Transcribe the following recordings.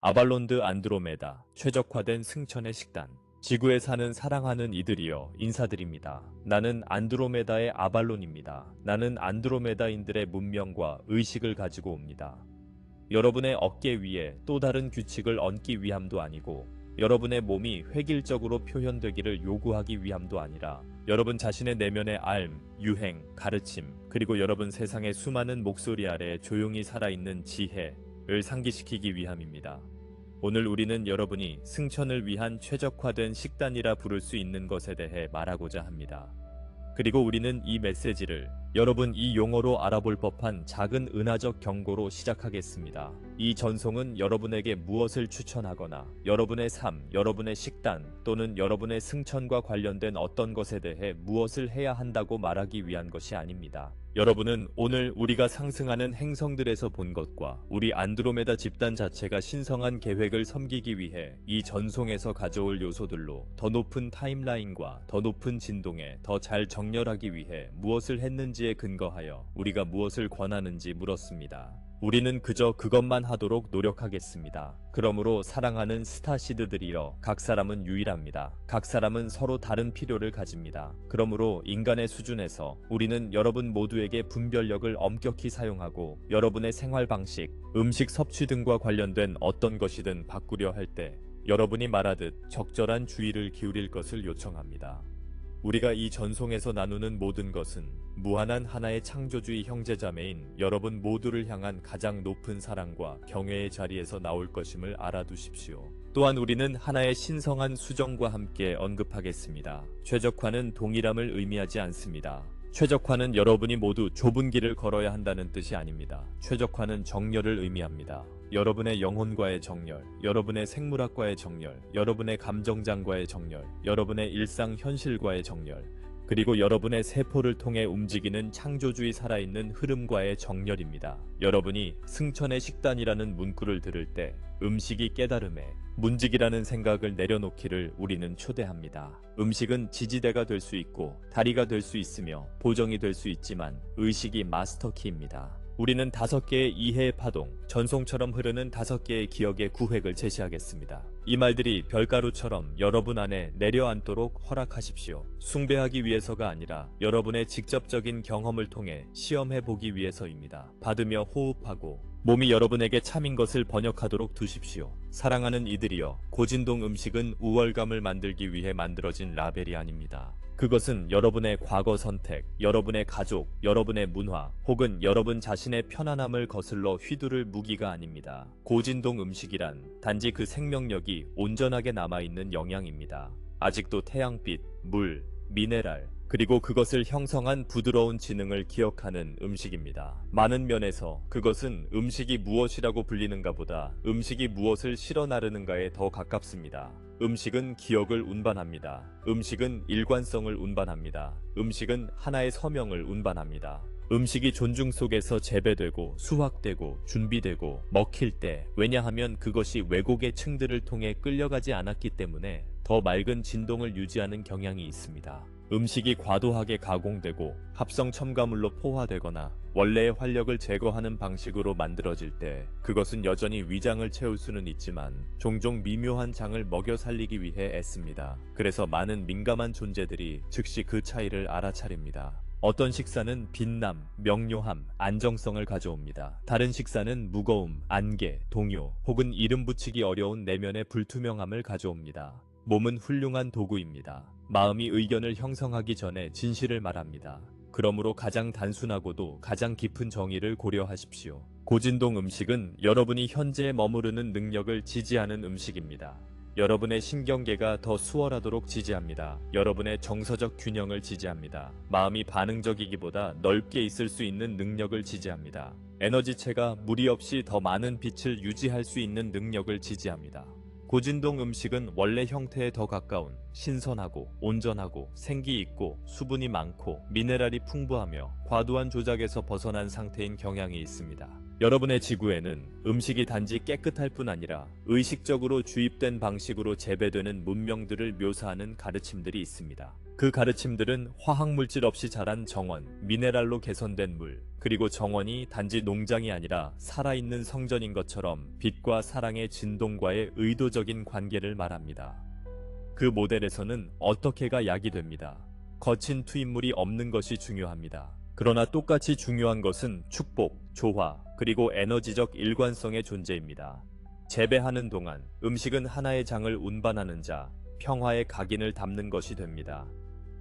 아발론드 안드로메다, 최적화된 승천의 식단. 지구에 사는 사랑하는 이들이여 인사드립니다. 나는 안드로메다의 아발론입니다. 나는 안드로메다인들의 문명과 의식을 가지고 옵니다. 여러분의 어깨 위에 또 다른 규칙을 얹기 위함도 아니고 여러분의 몸이 획일적으로 표현되기를 요구하기 위함도 아니라 여러분 자신의 내면의 알, 유행, 가르침, 그리고 여러분 세상의 수많은 목소리 아래 조용히 살아있는 지혜를 상기시키기 위함입니다. 오늘 우리는 여러분이 승천을 위한 최적화된 식단이라 부를 수 있는 것에 대해 말하고자 합니다. 그리고 우리는 이 메시지를 여러분 이 용어로 알아볼 법한 작은 은하적 경고로 시작하겠습니다. 이 전송은 여러분에게 무엇을 추천하거나 여러분의 삶, 여러분의 식단 또는 여러분의 승천과 관련된 어떤 것에 대해 무엇을 해야 한다고 말하기 위한 것이 아닙니다. 여러분은 오늘 우리가 상승하는 행성들에서 본 것과 우리 안드로메다 집단 자체가 신성한 계획을 섬기기 위해 이 전송에서 가져올 요소들로 더 높은 타임라인과 더 높은 진동에 더 잘 정렬하기 위해 무엇을 했는지에 근거하여 우리가 무엇을 권하는지 물었습니다. 우리는 그저 그것만 하도록 노력하겠습니다. 그러므로 사랑하는 스타시드들이여 각 사람은 유일합니다. 각 사람은 서로 다른 필요를 가집니다. 그러므로 인간의 수준에서 우리는 여러분 모두에게 분별력을 엄격히 사용하고 여러분의 생활 방식, 음식 섭취 등과 관련된 어떤 것이든 바꾸려 할 때 여러분이 말하듯 적절한 주의를 기울일 것을 요청합니다. 우리가 이 전송에서 나누는 모든 것은 무한한 하나의 창조주의 형제자매인 여러분 모두를 향한 가장 높은 사랑과 경외의 자리에서 나올 것임을 알아두십시오. 또한 우리는 하나의 신성한 수정과 함께 언급하겠습니다. 최적화는 동일함을 의미하지 않습니다. 최적화는 여러분이 모두 좁은 길을 걸어야 한다는 뜻이 아닙니다. 최적화는 정렬을 의미합니다. 여러분의 영혼과의 정렬, 여러분의 생물학과의 정렬, 여러분의 감정장과의 정렬, 여러분의 일상 현실과의 정렬, 그리고 여러분의 세포를 통해 움직이는 창조주의 살아있는 흐름과의 정렬입니다. 여러분이 승천의 식단이라는 문구를 들을 때 음식이 깨달음에 문직이라는 생각을 내려놓기를 우리는 초대합니다. 음식은 지지대가 될 수 있고 다리가 될 수 있으며 보정이 될 수 있지만 의식이 마스터키입니다. 우리는 5개의 이해의 파동, 전송처럼 흐르는 5개의 기억의 구획을 제시하겠습니다. 이 말들이 별가루처럼 여러분 안에 내려앉도록 허락하십시오. 숭배하기 위해서가 아니라 여러분의 직접적인 경험을 통해 시험해보기 위해서입니다. 받으며 호흡하고 몸이 여러분에게 참인 것을 번역하도록 두십시오. 사랑하는 이들이여, 고진동 음식은 우월감을 만들기 위해 만들어진 라벨이 아닙니다. 그것은 여러분의 과거 선택, 여러분의 가족, 여러분의 문화, 혹은 여러분 자신의 편안함을 거슬러 휘두를 무기가 아닙니다. 고진동 음식이란 단지 그 생명력이 온전하게 남아있는 영양입니다. 아직도 태양빛, 물, 미네랄, 그리고 그것을 형성한 부드러운 지능을 기억하는 음식입니다. 많은 면에서 그것은 음식이 무엇이라고 불리는가 보다 음식이 무엇을 실어 나르는가에 더 가깝습니다. 음식은 기억을 운반합니다. 음식은 일관성을 운반합니다. 음식은 하나의 서명을 운반합니다. 음식이 존중 속에서 재배되고 수확되고 준비되고 먹힐 때, 왜냐하면 그것이 왜곡의 층들을 통해 끌려가지 않았기 때문에 더 맑은 진동을 유지하는 경향이 있습니다. 음식이 과도하게 가공되고 합성 첨가물로 포화되거나 원래의 활력을 제거하는 방식으로 만들어질 때 그것은 여전히 위장을 채울 수는 있지만 종종 미묘한 장을 먹여 살리기 위해 애씁니다. 그래서 많은 민감한 존재들이 즉시 그 차이를 알아차립니다. 어떤 식사는 빛남, 명료함, 안정성을 가져옵니다. 다른 식사는 무거움, 안개, 동요, 혹은 이름 붙이기 어려운 내면의 불투명함을 가져옵니다. 몸은 훌륭한 도구입니다. 마음이 의견을 형성하기 전에 진실을 말합니다. 그러므로 가장 단순하고도 가장 깊은 정의를 고려하십시오. 고진동 음식은 여러분이 현재에 머무르는 능력을 지지하는 음식입니다. 여러분의 신경계가 더 수월하도록 지지합니다. 여러분의 정서적 균형을 지지합니다. 마음이 반응적이기보다 넓게 있을 수 있는 능력을 지지합니다. 에너지체가 무리 없이 더 많은 빛을 유지할 수 있는 능력을 지지합니다. 고진동 음식은 원래 형태에 더 가까운 신선하고 온전하고 생기 있고 수분이 많고 미네랄이 풍부하며 과도한 조작에서 벗어난 상태인 경향이 있습니다. 여러분의 지구에는 음식이 단지 깨끗할 뿐 아니라 의식적으로 주입된 방식으로 재배되는 문명들을 묘사하는 가르침들이 있습니다. 그 가르침들은 화학물질 없이 자란 정원, 미네랄로 개선된 물, 그리고 정원이 단지 농장이 아니라 살아있는 성전인 것처럼 빛과 사랑의 진동과의 의도적인 관계를 말합니다. 그 모델에서는 어떻게가 약이 됩니다. 거친 투입물이 없는 것이 중요합니다. 그러나 똑같이 중요한 것은 축복, 조화, 그리고 에너지적 일관성의 존재입니다. 재배하는 동안 음식은 하나의 장을 운반하는 자, 평화의 각인을 담는 것이 됩니다.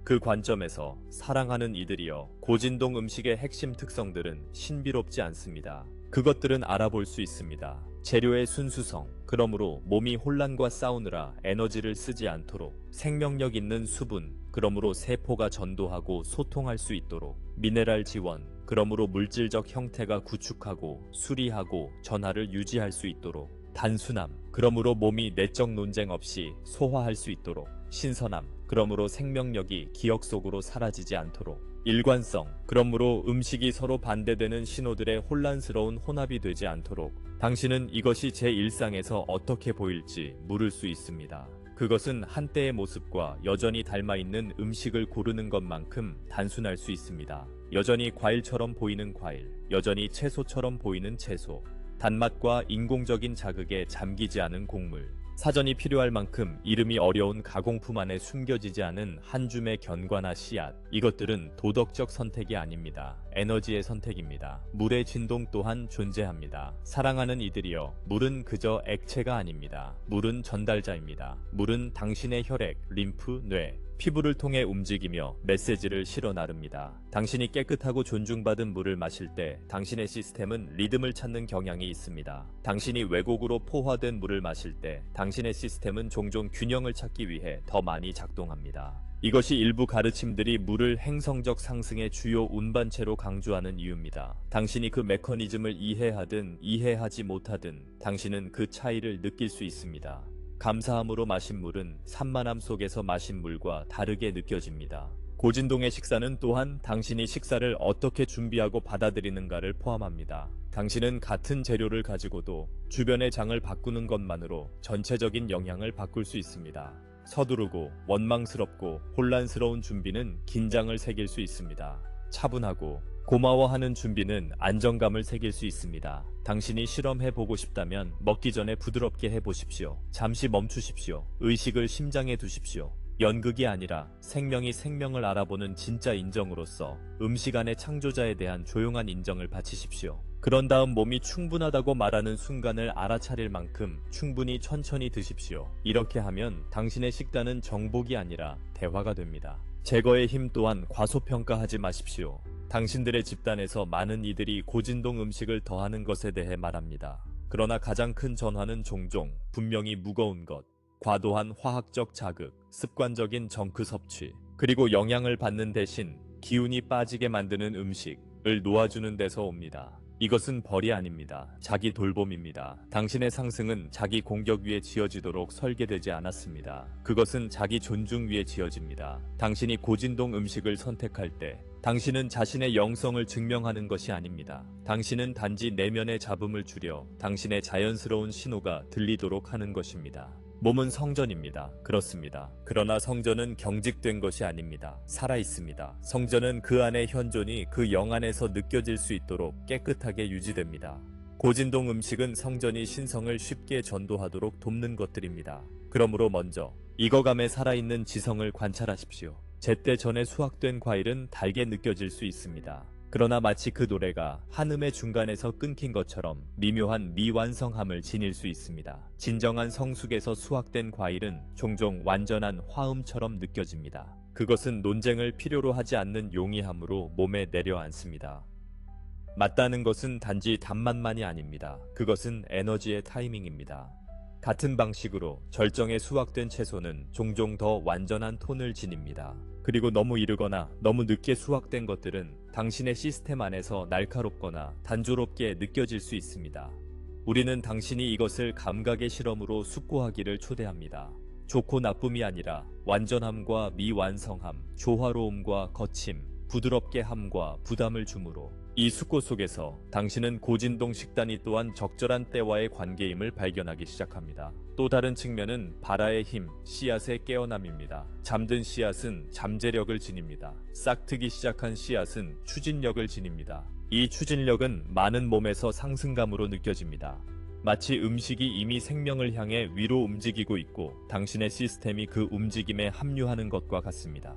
그 관점에서 사랑하는 이들이여, 고진동 음식의 핵심 특성들은 신비롭지 않습니다. 그것들은 알아볼 수 있습니다. 재료의 순수성, 그러므로 몸이 혼란과 싸우느라 에너지를 쓰지 않도록; 생명력 있는 수분, 그러므로 세포가 전도하고 소통할 수 있도록; 미네랄 지원, 그러므로 물질적 형태가 구축하고 수리하고 전하를 유지할 수 있도록; 단순함, 그러므로 몸이 내적 논쟁 없이 소화할 수 있도록; 신선함, 그러므로 생명력이 기억 속으로 사라지지 않도록; 일관성, 그러므로 음식이 서로 반대되는 신호들의 혼란스러운 혼합이 되지 않도록. 당신은 이것이 제 일상에서 어떻게 보일지 물을 수 있습니다. 그것은 한때의 모습과 여전히 닮아있는 음식을 고르는 것만큼 단순할 수 있습니다. 여전히 과일처럼 보이는 과일, 여전히 채소처럼 보이는 채소, 단맛과 인공적인 자극에 잠기지 않은 곡물, 사전이 필요할 만큼 이름이 어려운 가공품 안에 숨겨지지 않은 한 줌의 견과나 씨앗. 이것들은 도덕적 선택이 아닙니다. 에너지의 선택입니다. 물의 진동 또한 존재합니다. 사랑하는 이들이여, 물은 그저 액체가 아닙니다. 물은 전달자입니다. 물은 당신의 혈액, 림프, 뇌, 피부를 통해 움직이며 메시지를 실어 나릅니다. 당신이 깨끗하고 존중받은 물을 마실 때 당신의 시스템은 리듬을 찾는 경향이 있습니다. 당신이 왜곡으로 포화된 물을 마실 때 당신의 시스템은 종종 균형을 찾기 위해 더 많이 작동합니다. 이것이 일부 가르침들이 물을 행성적 상승의 주요 운반체로 강조하는 이유입니다. 당신이 그 메커니즘을 이해하든 이해하지 못하든 당신은 그 차이를 느낄 수 있습니다. 감사함으로 마신 물은 산만함 속에서 마신 물과 다르게 느껴집니다. 고진동의 식사는 또한 당신이 식사를 어떻게 준비하고 받아들이는가를 포함합니다. 당신은 같은 재료를 가지고도 주변의 장을 바꾸는 것만으로 전체적인 영향을 바꿀 수 있습니다. 서두르고 원망스럽고 혼란스러운 준비는 긴장을 새길 수 있습니다. 차분하고 고마워하는 준비는 안정감을 새길 수 있습니다. 당신이 실험해보고 싶다면 먹기 전에 부드럽게 해보십시오. 잠시 멈추십시오. 의식을 심장에 두십시오. 연극이 아니라 생명이 생명을 알아보는 진짜 인정으로서 음식 안의 창조자에 대한 조용한 인정을 바치십시오. 그런 다음 몸이 충분하다고 말하는 순간을 알아차릴 만큼 충분히 천천히 드십시오. 이렇게 하면 당신의 식단은 정복이 아니라 대화가 됩니다. 제거의 힘 또한 과소평가하지 마십시오. 당신들의 집단에서 많은 이들이 고진동 음식을 더하는 것에 대해 말합니다. 그러나 가장 큰 전환은 종종 분명히 무거운 것, 과도한 화학적 자극, 습관적인 정크 섭취, 그리고 영향을 받는 대신 기운이 빠지게 만드는 음식을 놓아주는 데서 옵니다. 이것은 벌이 아닙니다. 자기 돌봄입니다. 당신의 상승은 자기 공격 위에 지어지도록 설계되지 않았습니다. 그것은 자기 존중 위에 지어집니다. 당신이 고진동 음식을 선택할 때 당신은 자신의 영성을 증명하는 것이 아닙니다. 당신은 단지 내면의 잡음을 줄여 당신의 자연스러운 신호가 들리도록 하는 것입니다. 몸은 성전입니다. 그렇습니다. 그러나 성전은 경직된 것이 아닙니다. 살아있습니다. 성전은 그 안의 현존이 그 영 안에서 느껴질 수 있도록 깨끗하게 유지됩니다. 고진동 음식은 성전이 신성을 쉽게 전도하도록 돕는 것들입니다. 그러므로 먼저 익어감에 살아있는 지성을 관찰하십시오. 제때 전에 수확된 과일은 달게 느껴질 수 있습니다. 그러나 마치 그 노래가 한음의 중간에서 끊긴 것처럼 미묘한 미완성함을 지닐 수 있습니다. 진정한 성숙에서 수확된 과일은 종종 완전한 화음처럼 느껴집니다. 그것은 논쟁을 필요로 하지 않는 용이함으로 몸에 내려앉습니다. 맞다는 것은 단지 단맛만이 아닙니다. 그것은 에너지의 타이밍입니다. 같은 방식으로 절정에 수확된 채소는 종종 더 완전한 톤을 지닙니다. 그리고 너무 이르거나 너무 늦게 수확된 것들은 당신의 시스템 안에서 날카롭거나 단조롭게 느껴질 수 있습니다. 우리는 당신이 이것을 감각의 실험으로 숙고하기를 초대합니다. 좋고 나쁨이 아니라 완전함과 미완성함, 조화로움과 거침, 부드럽게 함과 부담을 주므로 이 숙고 속에서 당신은 고진동 식단이 또한 적절한 때와의 관계임을 발견하기 시작합니다. 또 다른 측면은 바라의 힘, 씨앗의 깨어남입니다. 잠든 씨앗은 잠재력을 지닙니다. 싹트기 시작한 씨앗은 추진력을 지닙니다. 이 추진력은 많은 몸에서 상승감으로 느껴집니다. 마치 음식이 이미 생명을 향해 위로 움직이고 있고 당신의 시스템이 그 움직임에 합류하는 것과 같습니다.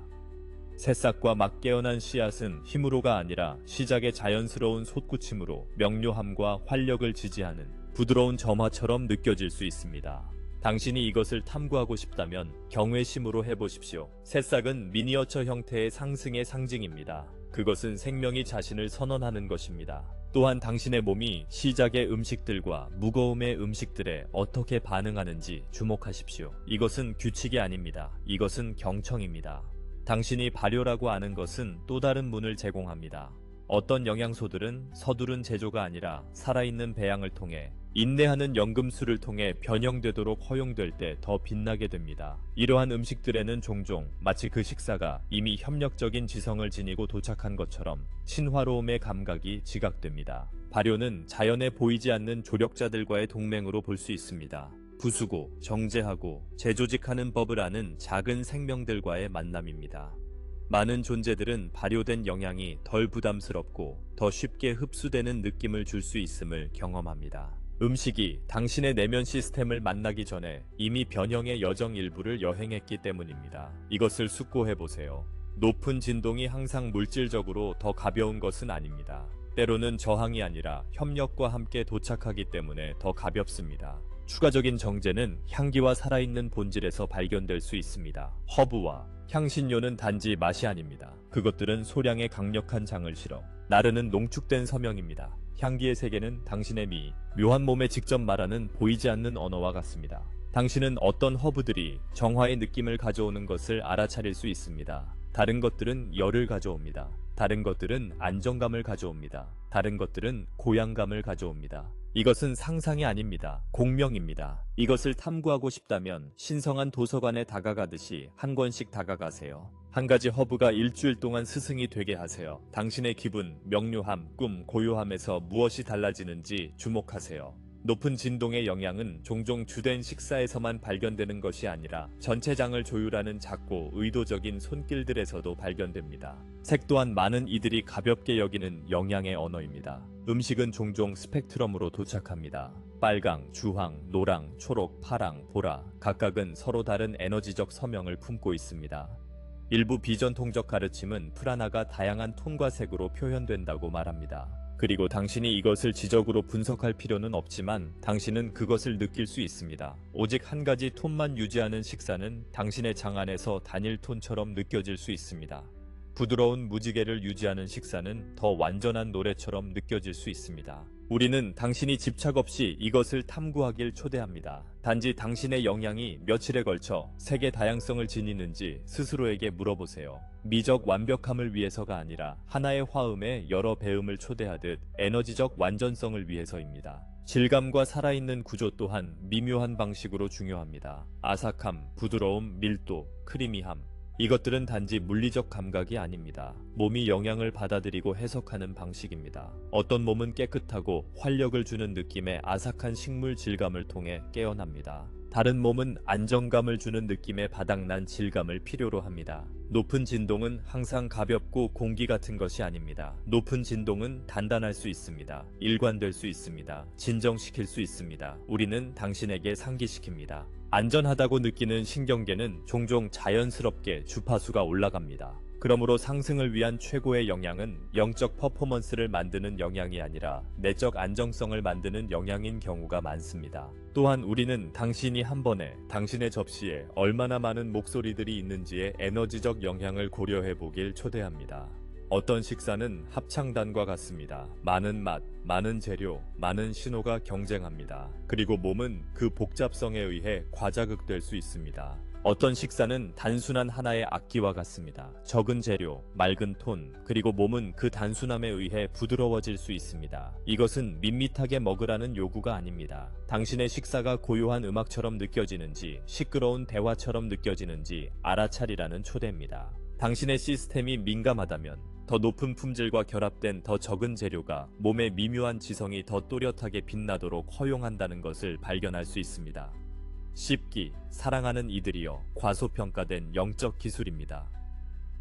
새싹과 막 깨어난 씨앗은 힘으로가 아니라 시작의 자연스러운 솟구침으로 명료함과 활력을 지지하는 부드러운 점화처럼 느껴질 수 있습니다. 당신이 이것을 탐구하고 싶다면 경외심으로 해보십시오. 새싹은 미니어처 형태의 상승의 상징입니다. 그것은 생명이 자신을 선언하는 것입니다. 또한 당신의 몸이 시작의 음식들과 무거움의 음식들에 어떻게 반응하는지 주목하십시오. 이것은 규칙이 아닙니다. 이것은 경청입니다. 당신이 발효라고 아는 것은 또 다른 문을 제공합니다. 어떤 영양소들은 서두른 제조가 아니라 살아있는 배양을 통해 인내하는 연금술을 통해 변형되도록 허용될 때 더 빛나게 됩니다. 이러한 음식들에는 종종 마치 그 식사가 이미 협력적인 지성을 지니고 도착한 것처럼 신화로움의 감각이 지각됩니다. 발효는 자연에 보이지 않는 조력자들과의 동맹으로 볼 수 있습니다. 부수고 정제하고 재조직하는 법을 아는 작은 생명들과의 만남입니다. 많은 존재들은 발효된 영양이 덜 부담스럽고 더 쉽게 흡수되는 느낌을 줄 수 있음을 경험합니다. 음식이 당신의 내면 시스템을 만나기 전에 이미 변형의 여정 일부를 여행했기 때문입니다. 이것을 숙고해보세요. 높은 진동이 항상 물질적으로 더 가벼운 것은 아닙니다. 때로는 저항이 아니라 협력과 함께 도착하기 때문에 더 가볍습니다. 추가적인 정제는 향기와 살아있는 본질에서 발견될 수 있습니다. 허브와 향신료는 단지 맛이 아닙니다. 그것들은 소량의 강력한 장을 실어 나르는 농축된 서명입니다. 향기의 세계는 당신의 묘한 몸에 직접 말하는 보이지 않는 언어와 같습니다. 당신은 어떤 허브들이 정화의 느낌을 가져오는 것을 알아차릴 수 있습니다. 다른 것들은 열을 가져옵니다. 다른 것들은 안정감을 가져옵니다. 다른 것들은 고향감을 가져옵니다. 이것은 상상이 아닙니다. 공명입니다. 이것을 탐구하고 싶다면 신성한 도서관에 다가가듯이 한 권씩 다가가세요. 한 가지 허브가 일주일 동안 스승이 되게 하세요. 당신의 기분, 명료함, 꿈, 고요함에서 무엇이 달라지는지 주목하세요. 높은 진동의 영향은 종종 주된 식사에서만 발견되는 것이 아니라 전체장을 조율하는 작고 의도적인 손길들에서도 발견됩니다. 색 또한 많은 이들이 가볍게 여기는 영양의 언어입니다. 음식은 종종 스펙트럼으로 도착합니다. 빨강, 주황, 노랑, 초록, 파랑, 보라, 각각은 서로 다른 에너지적 서명을 품고 있습니다. 일부 비전통적 가르침은 프라나가 다양한 톤과 색으로 표현된다고 말합니다. 그리고 당신이 이것을 지적으로 분석할 필요는 없지만 당신은 그것을 느낄 수 있습니다. 오직 한 가지 톤만 유지하는 식사는 당신의 장 안에서 단일 톤처럼 느껴질 수 있습니다. 부드러운 무지개를 유지하는 식사는 더 완전한 노래처럼 느껴질 수 있습니다. 우리는 당신이 집착 없이 이것을 탐구하길 초대합니다. 단지 당신의 영향이 며칠에 걸쳐 색의 다양성을 지니는지 스스로에게 물어보세요. 미적 완벽함을 위해서가 아니라 하나의 화음에 여러 배음을 초대하듯 에너지적 완전성을 위해서입니다. 질감과 살아있는 구조 또한 미묘한 방식으로 중요합니다. 아삭함, 부드러움, 밀도, 크리미함. 이것들은 단지 물리적 감각이 아닙니다. 몸이 영향을 받아들이고 해석하는 방식입니다. 어떤 몸은 깨끗하고 활력을 주는 느낌의 아삭한 식물 질감을 통해 깨어납니다. 다른 몸은 안정감을 주는 느낌의 바닥난 질감을 필요로 합니다. 높은 진동은 항상 가볍고 공기 같은 것이 아닙니다. 높은 진동은 단단할 수 있습니다. 일관될 수 있습니다. 진정시킬 수 있습니다. 우리는 당신에게 상기시킵니다. 안전하다고 느끼는 신경계는 종종 자연스럽게 주파수가 올라갑니다. 그러므로 상승을 위한 최고의 영향은 영적 퍼포먼스를 만드는 영향이 아니라 내적 안정성을 만드는 영향인 경우가 많습니다. 또한 우리는 당신이 한 번에 당신의 접시에 얼마나 많은 목소리들이 있는지의 에너지적 영향을 고려해 보길 초대합니다. 어떤 식사는 합창단과 같습니다. 많은 맛, 많은 재료, 많은 신호가 경쟁합니다. 그리고 몸은 그 복잡성에 의해 과자극될 수 있습니다. 어떤 식사는 단순한 하나의 악기와 같습니다. 적은 재료, 맑은 톤, 그리고 몸은 그 단순함에 의해 부드러워질 수 있습니다. 이것은 밋밋하게 먹으라는 요구가 아닙니다. 당신의 식사가 고요한 음악처럼 느껴지는지 시끄러운 대화처럼 느껴지는지 알아차리라는 초대입니다. 당신의 시스템이 민감하다면 더 높은 품질과 결합된 더 적은 재료가 몸의 미묘한 지성이 더 또렷하게 빛나도록 허용한다는 것을 발견할 수 있습니다. 씹기, 사랑하는 이들이여 과소평가된 영적 기술입니다.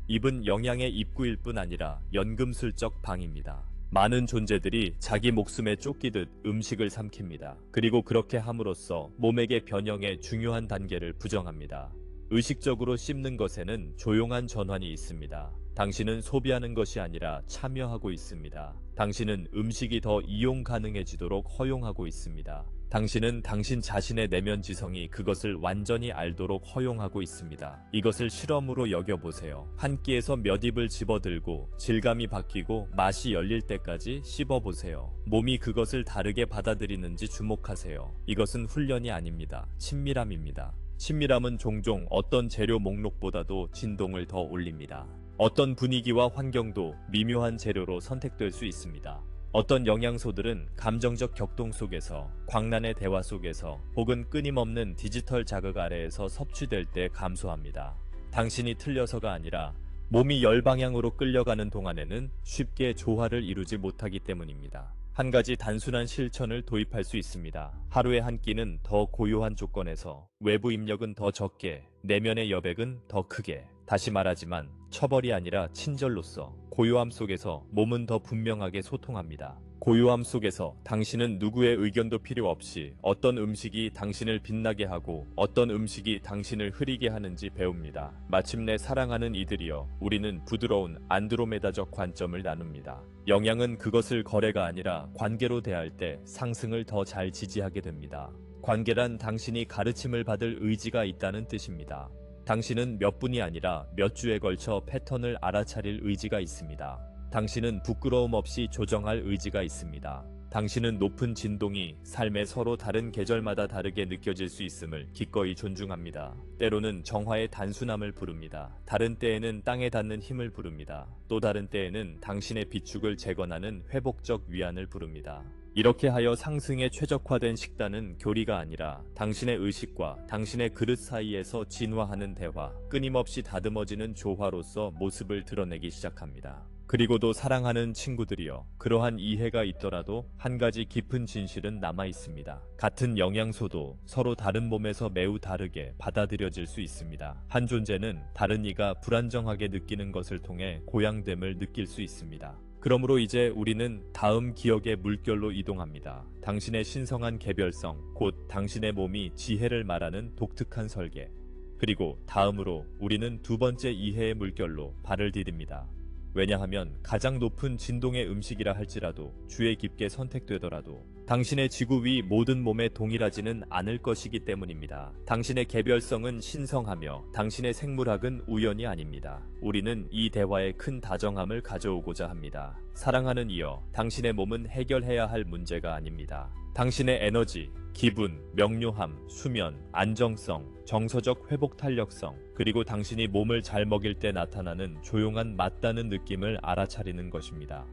입은 영양의 입구일 뿐 아니라 연금술적 방입니다. 많은 존재들이 자기 목숨에 쫓기듯 음식을 삼킵니다. 그리고 그렇게 함으로써 몸에게 변형의 중요한 단계를 부정합니다. 의식적으로 씹는 것에는 조용한 전환이 있습니다. 당신은 소비하는 것이 아니라 참여하고 있습니다. 당신은 음식이 더 이용 가능해지도록 허용하고 있습니다. 당신은 당신 자신의 내면 지성이 그것을 완전히 알도록 허용하고 있습니다. 이것을 실험으로 여겨보세요. 한 끼에서 몇 입을 집어들고 질감이 바뀌고 맛이 열릴 때까지 씹어보세요. 몸이 그것을 다르게 받아들이는지 주목하세요. 이것은 훈련이 아닙니다. 친밀함입니다. 친밀함은 종종 어떤 재료 목록보다도 진동을 더 올립니다. 어떤 분위기와 환경도 미묘한 재료로 선택될 수 있습니다. 어떤 영양소들은 감정적 격동 속에서, 광란의 대화 속에서, 혹은 끊임없는 디지털 자극 아래에서 섭취될 때 감소합니다. 당신이 틀려서가 아니라 몸이 열방향으로 끌려가는 동안에는 쉽게 조화를 이루지 못하기 때문입니다. 한 가지 단순한 실천을 도입할 수 있습니다. 하루에 한 끼는 더 고요한 조건에서, 외부 입력은 더 적게, 내면의 여백은 더 크게. 다시 말하지만 처벌이 아니라 친절로서 고요함 속에서 몸은 더 분명하게 소통합니다. 고요함 속에서 당신은 누구의 의견도 필요 없이 어떤 음식이 당신을 빛나게 하고 어떤 음식이 당신을 흐리게 하는지 배웁니다. 마침내 사랑하는 이들이여, 우리는 부드러운 안드로메다적 관점을 나눕니다. 영양은 그것을 거래가 아니라 관계로 대할 때 상승을 더 잘 지지하게 됩니다. 관계란 당신이 가르침을 받을 의지가 있다는 뜻입니다. 당신은 몇 분이 아니라 몇 주에 걸쳐 패턴을 알아차릴 의지가 있습니다. 당신은 부끄러움 없이 조정할 의지가 있습니다. 당신은 높은 진동이 삶의 서로 다른 계절마다 다르게 느껴질 수 있음을 기꺼이 존중합니다. 때로는 정화의 단순함을 부릅니다. 다른 때에는 땅에 닿는 힘을 부릅니다. 또 다른 때에는 당신의 비축을 재건하는 회복적 위안을 부릅니다. 이렇게 하여 상승에 최적화된 식단은 교리가 아니라 당신의 의식과 당신의 그릇 사이에서 진화하는 대화, 끊임없이 다듬어지는 조화로서 모습을 드러내기 시작합니다. 그리고도 사랑하는 친구들이여, 그러한 이해가 있더라도 한 가지 깊은 진실은 남아 있습니다. 같은 영양소도 서로 다른 몸에서 매우 다르게 받아들여질 수 있습니다. 한 존재는 다른 이가 불안정하게 느끼는 것을 통해 고양됨을 느낄 수 있습니다. 그러므로 이제 우리는 다음 기억의 물결로 이동합니다. 당신의 신성한 개별성, 곧 당신의 몸이 지혜를 말하는 독특한 설계. 그리고 다음으로 우리는 두 번째 이해의 물결로 발을 디딥니다. 왜냐하면 가장 높은 진동의 음식이라 할지라도 주에 깊게 선택되더라도 당신의 지구 위 모든 몸에 동일하지는 않을 것이기 때문입니다. 당신의 개별성은 신성하며 당신의 생물학은 우연이 아닙니다. 우리는 이 대화에 큰 다정함을 가져오고자 합니다. 사랑하는 이여, 당신의 몸은 해결해야 할 문제가 아닙니다. 당신의 에너지, 기분, 명료함, 수면, 안정성, 정서적 회복 탄력성, 그리고 당신이 몸을 잘 먹일 때 나타나는 조용한 맞다는 느낌을 알아차리는 것입니다.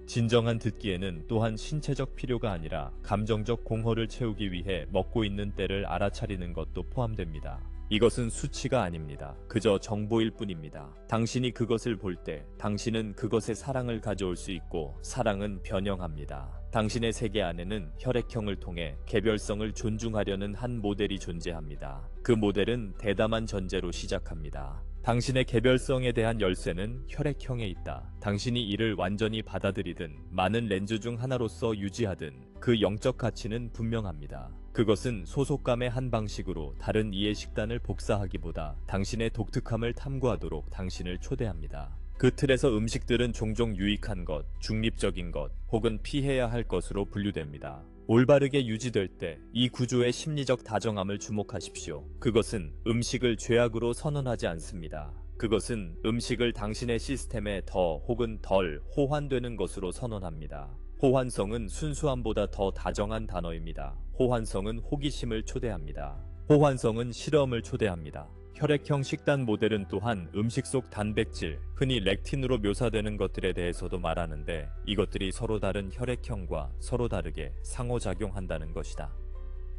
진정한 듣기에는 또한 신체적 필요가 아니라 감정적 공허를 채우기 위해 먹고 있는 때를 알아차리는 것도 포함됩니다. 이것은 수치가 아닙니다. 그저 정보일 뿐입니다. 당신이 그것을 볼 때 당신은 그것에 사랑을 가져올 수 있고 사랑은 변형합니다. 당신의 세계 안에는 혈액형을 통해 개별성을 존중하려는 한 모델이 존재합니다. 그 모델은 대담한 전제로 시작합니다. 당신의 개별성에 대한 열쇠는 혈액형에 있다. 당신이 이를 완전히 받아들이든 많은 렌즈 중 하나로서 유지하든 그 영적 가치는 분명합니다. 그것은 소속감의 한 방식으로 다른 이의 식단을 복사하기보다 당신의 독특함을 탐구하도록 당신을 초대합니다. 그 틀에서 음식들은 종종 유익한 것, 중립적인 것, 혹은 피해야 할 것으로 분류됩니다. 올바르게 유지될 때 이 구조의 심리적 다정함을 주목하십시오. 그것은 음식을 죄악으로 선언하지 않습니다. 그것은 음식을 당신의 시스템에 더 혹은 덜 호환되는 것으로 선언합니다. 호환성은 순수함보다 더 다정한 단어입니다. 호환성은 호기심을 초대합니다. 호환성은 실험을 초대합니다. 혈액형 식단 모델은 또한 음식 속 단백질, 흔히 렉틴으로 묘사되는 것들에 대해서도 말하는데 이것들이 서로 다른 혈액형과 서로 다르게 상호작용한다는 것이다.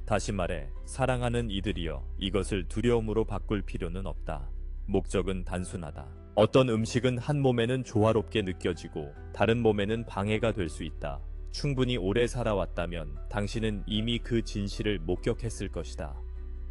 다시 말해, 사랑하는 이들이여, 이것을 두려움으로 바꿀 필요는 없다. 목적은 단순하다. 어떤 음식은 한 몸에는 조화롭게 느껴지고 다른 몸에는 방해가 될 수 있다. 충분히 오래 살아왔다면 당신은 이미 그 진실을 목격했을 것이다.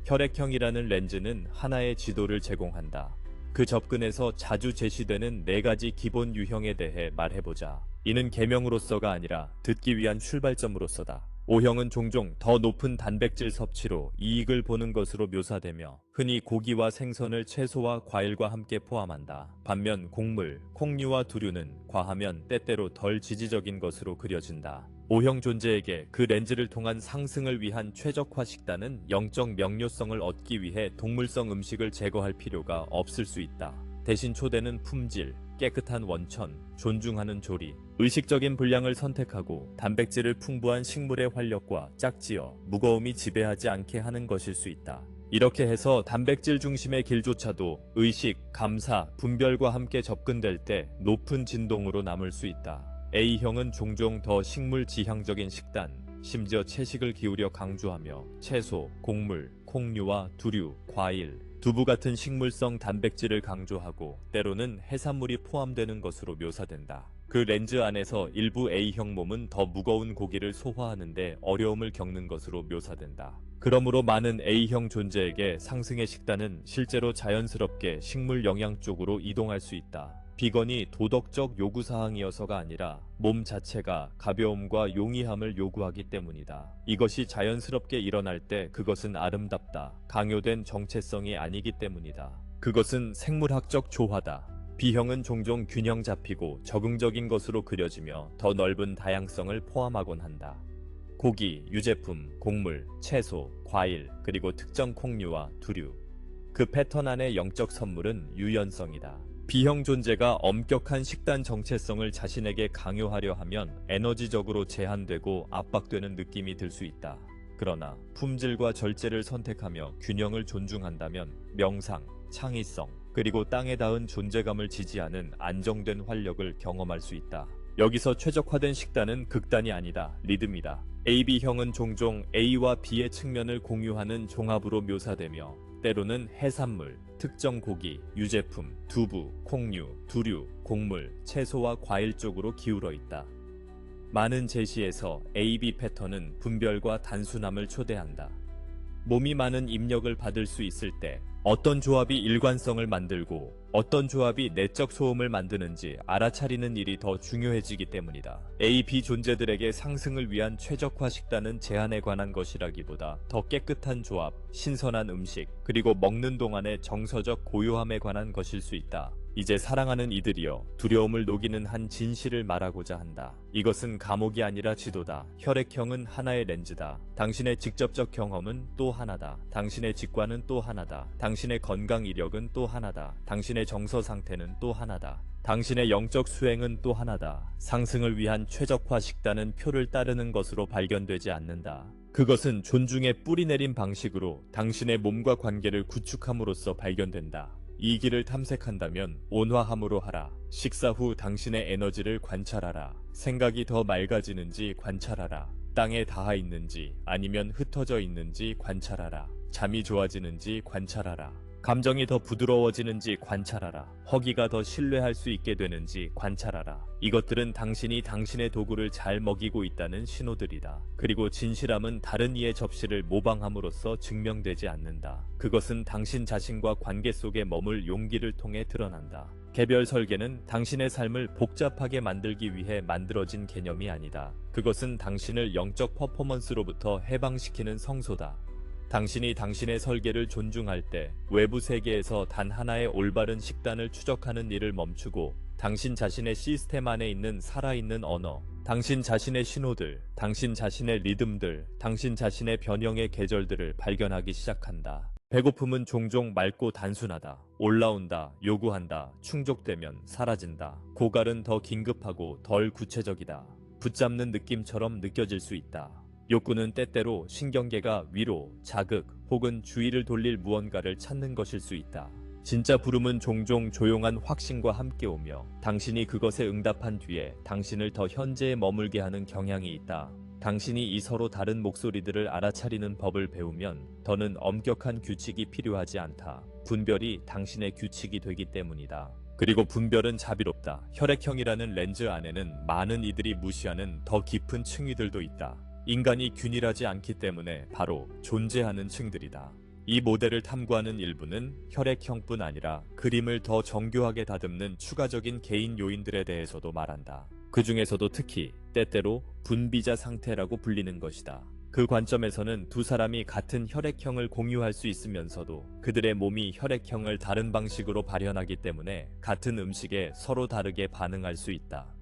혈액형이라는 렌즈는 하나의 지도를 제공한다. 그 접근에서 자주 제시되는 4가지 기본 유형에 대해 말해보자. 이는 계명으로서가 아니라 듣기 위한 출발점으로서다. O형은 종종 더 높은 단백질 섭취로 이익을 보는 것으로 묘사되며 흔히 고기와 생선을 채소와 과일과 함께 포함한다. 반면 곡물, 콩류와 두류는 과하면 때때로 덜 지지적인 것으로 그려진다. O형 존재에게 그 렌즈를 통한 상승을 위한 최적화 식단은 영적 명료성을 얻기 위해 동물성 음식을 제거할 필요가 없을 수 있다. 대신 초대는 품질, 깨끗한 원천, 존중하는 조리, 의식적인 분량을 선택하고 단백질을 풍부한 식물의 활력과 짝지어 무거움이 지배하지 않게 하는 것일 수 있다. 이렇게 해서 단백질 중심의 길조차도 의식, 감사, 분별과 함께 접근될 때 높은 진동으로 남을 수 있다. A형은 종종 더 식물 지향적인 식단, 심지어 채식을 기울여 강조하며 채소, 곡물, 콩류와 두류, 과일, 두부 같은 식물성 단백질을 강조하고 때로는 해산물이 포함되는 것으로 묘사된다. 그 렌즈 안에서 일부 A형 몸은 더 무거운 고기를 소화하는데 어려움을 겪는 것으로 묘사된다. 그러므로 많은 A형 존재에게 상승의 식단은 실제로 자연스럽게 식물 영양 쪽으로 이동할 수 있다. 비건이 도덕적 요구사항이어서가 아니라 몸 자체가 가벼움과 용이함을 요구하기 때문이다. 이것이 자연스럽게 일어날 때 그것은 아름답다. 강요된 정체성이 아니기 때문이다. 그것은 생물학적 조화다. B형은 종종 균형 잡히고 적응적인 것으로 그려지며 더 넓은 다양성을 포함하곤 한다. 고기, 유제품, 곡물, 채소, 과일, 그리고 특정 콩류와 두류. 그 패턴 안의 영적 선물은 유연성이다. B형 존재가 엄격한 식단 정체성을 자신에게 강요하려 하면 에너지적으로 제한되고 압박되는 느낌이 들 수 있다. 그러나 품질과 절제를 선택하며 균형을 존중한다면 명상, 창의성, 그리고 땅에 닿은 존재감을 지지하는 안정된 활력을 경험할 수 있다. 여기서 최적화된 식단은 극단이 아니다. 리듬이다. AB형은 종종 A와 B의 측면을 공유하는 종합으로 묘사되며 때로는 해산물, 특정 고기, 유제품, 두부, 콩류, 두류, 곡물, 채소와 과일 쪽으로 기울어 있다. 많은 제시에서 AB 패턴은 분별과 단순함을 초대한다. 몸이 많은 입력을 받을 수 있을 때 어떤 조합이 일관성을 만들고 어떤 조합이 내적 소음을 만드는지 알아차리는 일이 더 중요해지기 때문이다. A, B 존재들에게 상승을 위한 최적화 식단은 제한에 관한 것이라기보다 더 깨끗한 조합, 신선한 음식, 그리고 먹는 동안의 정서적 고요함에 관한 것일 수 있다. 이제 사랑하는 이들이여 두려움을 녹이는 한 진실을 말하고자 한다. 이것은 감옥이 아니라 지도다. 혈액형은 하나의 렌즈다. 당신의 직접적 경험은 또 하나다. 당신의 직관은 또 하나다. 당신의 건강 이력은 또 하나다. 당신의 정서 상태는 또 하나다. 당신의 영적 수행은 또 하나다. 상승을 위한 최적화 식단은 표를 따르는 것으로 발견되지 않는다. 그것은 존중의 뿌리 내린 방식으로 당신의 몸과 관계를 구축함으로써 발견된다. 이 길을 탐색한다면 온화함으로 하라. 식사 후 당신의 에너지를 관찰하라. 생각이 더 맑아지는지 관찰하라. 땅에 닿아 있는지 아니면 흩어져 있는지 관찰하라. 잠이 좋아지는지 관찰하라. 감정이 더 부드러워지는지 관찰하라. 허기가 더 신뢰할 수 있게 되는지 관찰하라. 이것들은 당신이 당신의 도구를 잘 먹이고 있다는 신호들이다. 그리고 진실함은 다른 이의 접시를 모방함으로써 증명되지 않는다. 그것은 당신 자신과 관계 속에 머물 용기를 통해 드러난다. 개별 설계는 당신의 삶을 복잡하게 만들기 위해 만들어진 개념이 아니다. 그것은 당신을 영적 퍼포먼스로부터 해방시키는 성소다. 당신이 당신의 설계를 존중할 때 외부 세계에서 단 하나의 올바른 식단을 추적하는 일을 멈추고 당신 자신의 시스템 안에 있는 살아있는 언어, 당신 자신의 신호들, 당신 자신의 리듬들, 당신 자신의 변형의 계절들을 발견하기 시작한다. 배고픔은 종종 맑고 단순하다. 올라온다, 요구한다, 충족되면 사라진다. 고갈은 더 긴급하고 덜 구체적이다. 붙잡는 느낌처럼 느껴질 수 있다. 욕구는 때때로 신경계가 위로, 자극 혹은 주의를 돌릴 무언가를 찾는 것일 수 있다. 진짜 부름은 종종 조용한 확신과 함께 오며 당신이 그것에 응답한 뒤에 당신을 더 현재에 머물게 하는 경향이 있다. 당신이 이 서로 다른 목소리들을 알아차리는 법을 배우면 더는 엄격한 규칙이 필요하지 않다. 분별이 당신의 규칙이 되기 때문이다. 그리고 분별은 자비롭다. 혈액형이라는 렌즈 안에는 많은 이들이 무시하는 더 깊은 층위들도 있다. 인간이 균일하지 않기 때문에 바로 존재하는 층들이다. 이 모델을 탐구하는 일부는 혈액형뿐 아니라 그림을 더 정교하게 다듬는 추가적인 개인 요인들에 대해서도 말한다. 그 중에서도 특히 때때로 분비자 상태라고 불리는 것이다. 그 관점에서는 두 사람이 같은 혈액형을 공유할 수 있으면서도 그들의 몸이 혈액형을 다른 방식으로 발현하기 때문에 같은 음식에 서로 다르게 반응할 수 있다.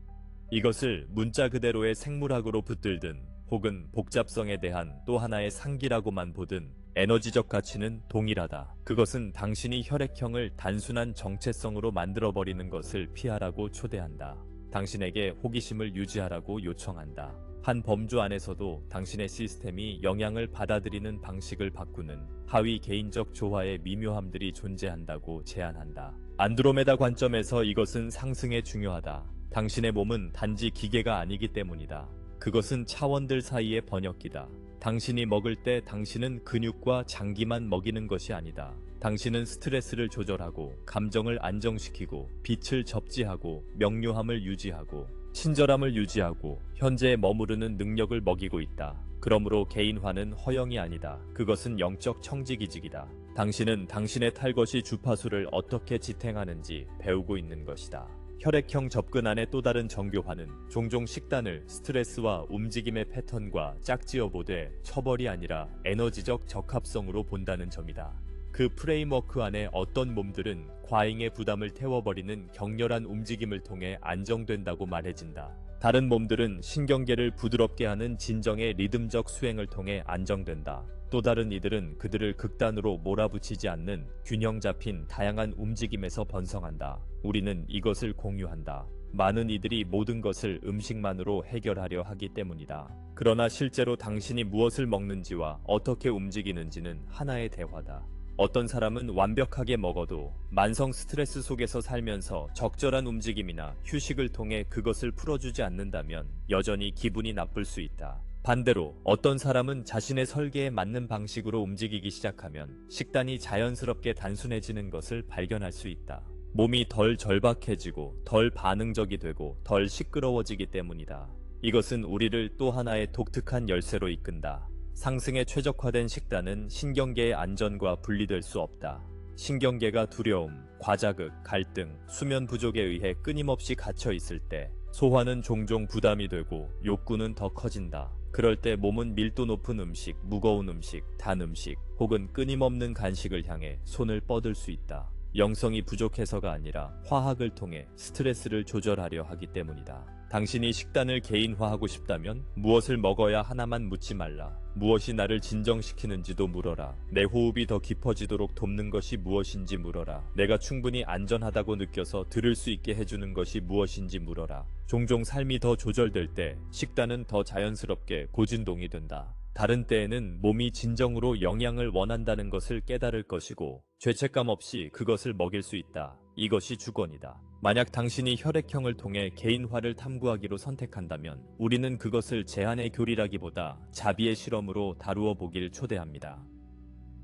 이것을 문자 그대로의 생물학으로 붙들든 혹은 복잡성에 대한 또 하나의 상기라고만 보든 에너지적 가치는 동일하다. 그것은 당신이 혈액형을 단순한 정체성으로 만들어버리는 것을 피하라고 초대한다. 당신에게 호기심을 유지하라고 요청한다. 한 범주 안에서도 당신의 시스템이 영향을 받아들이는 방식을 바꾸는 하위 개인적 조화의 미묘함들이 존재한다고 제안한다. 안드로메다 관점에서 이것은 상승에 중요하다. 당신의 몸은 단지 기계가 아니기 때문이다. 그것은 차원들 사이의 번역기다. 당신이 먹을 때 당신은 근육과 장기만 먹이는 것이 아니다. 당신은 스트레스를 조절하고 감정을 안정시키고 빛을 접지하고 명료함을 유지하고 친절함을 유지하고 현재에 머무르는 능력을 먹이고 있다. 그러므로 개인화는 허영이 아니다. 그것은 영적 청지기직이다. 당신은 당신의 탈것이 주파수를 어떻게 지탱하는지 배우고 있는 것이다. 혈액형 접근 안의 또 다른 정교화는 종종 식단을 스트레스와 움직임의 패턴과 짝지어 보되 처벌이 아니라 에너지적 적합성으로 본다는 점이다. 그 프레임워크 안에 어떤 몸들은 과잉의 부담을 태워버리는 격렬한 움직임을 통해 안정된다고 말해진다. 다른 몸들은 신경계를 부드럽게 하는 진정의 리듬적 수행을 통해 안정된다. 또 다른 이들은 그들을 극단으로 몰아붙이지 않는 균형 잡힌 다양한 움직임에서 번성한다. 우리는 이것을 공유한다. 많은 이들이 모든 것을 음식만으로 해결하려 하기 때문이다. 그러나 실제로 당신이 무엇을 먹는지와 어떻게 움직이는지는 하나의 대화다. 어떤 사람은 완벽하게 먹어도 만성 스트레스 속에서 살면서 적절한 움직임이나 휴식을 통해 그것을 풀어주지 않는다면 여전히 기분이 나쁠 수 있다. 반대로 어떤 사람은 자신의 설계에 맞는 방식으로 움직이기 시작하면 식단이 자연스럽게 단순해지는 것을 발견할 수 있다. 몸이 덜 절박해지고 덜 반응적이 되고 덜 시끄러워지기 때문이다. 이것은 우리를 또 하나의 독특한 열쇠로 이끈다. 상승에 최적화된 식단은 신경계의 안전과 분리될 수 없다. 신경계가 두려움, 과자극, 갈등, 수면 부족에 의해 끊임없이 갇혀 있을 때 소화는 종종 부담이 되고 욕구는 더 커진다. 그럴 때 몸은 밀도 높은 음식, 무거운 음식, 단 음식 혹은 끊임없는 간식을 향해 손을 뻗을 수 있다. 영성이 부족해서가 아니라 화학을 통해 스트레스를 조절하려 하기 때문이다. 당신이 식단을 개인화하고 싶다면 무엇을 먹어야 하나만 묻지 말라. 무엇이 나를 진정시키는지도 물어라. 내 호흡이 더 깊어지도록 돕는 것이 무엇인지 물어라. 내가 충분히 안전하다고 느껴서 들을 수 있게 해주는 것이 무엇인지 물어라. 종종 삶이 더 조절될 때 식단은 더 자연스럽게 고진동이 된다. 다른 때에는 몸이 진정으로 영양을 원한다는 것을 깨달을 것이고 죄책감 없이 그것을 먹일 수 있다. 이것이 주권이다. 만약 당신이 혈액형을 통해 개인화를 탐구하기로 선택한다면 우리는 그것을 제한의 교리라기보다 자비의 실험으로 다루어 보길 초대합니다.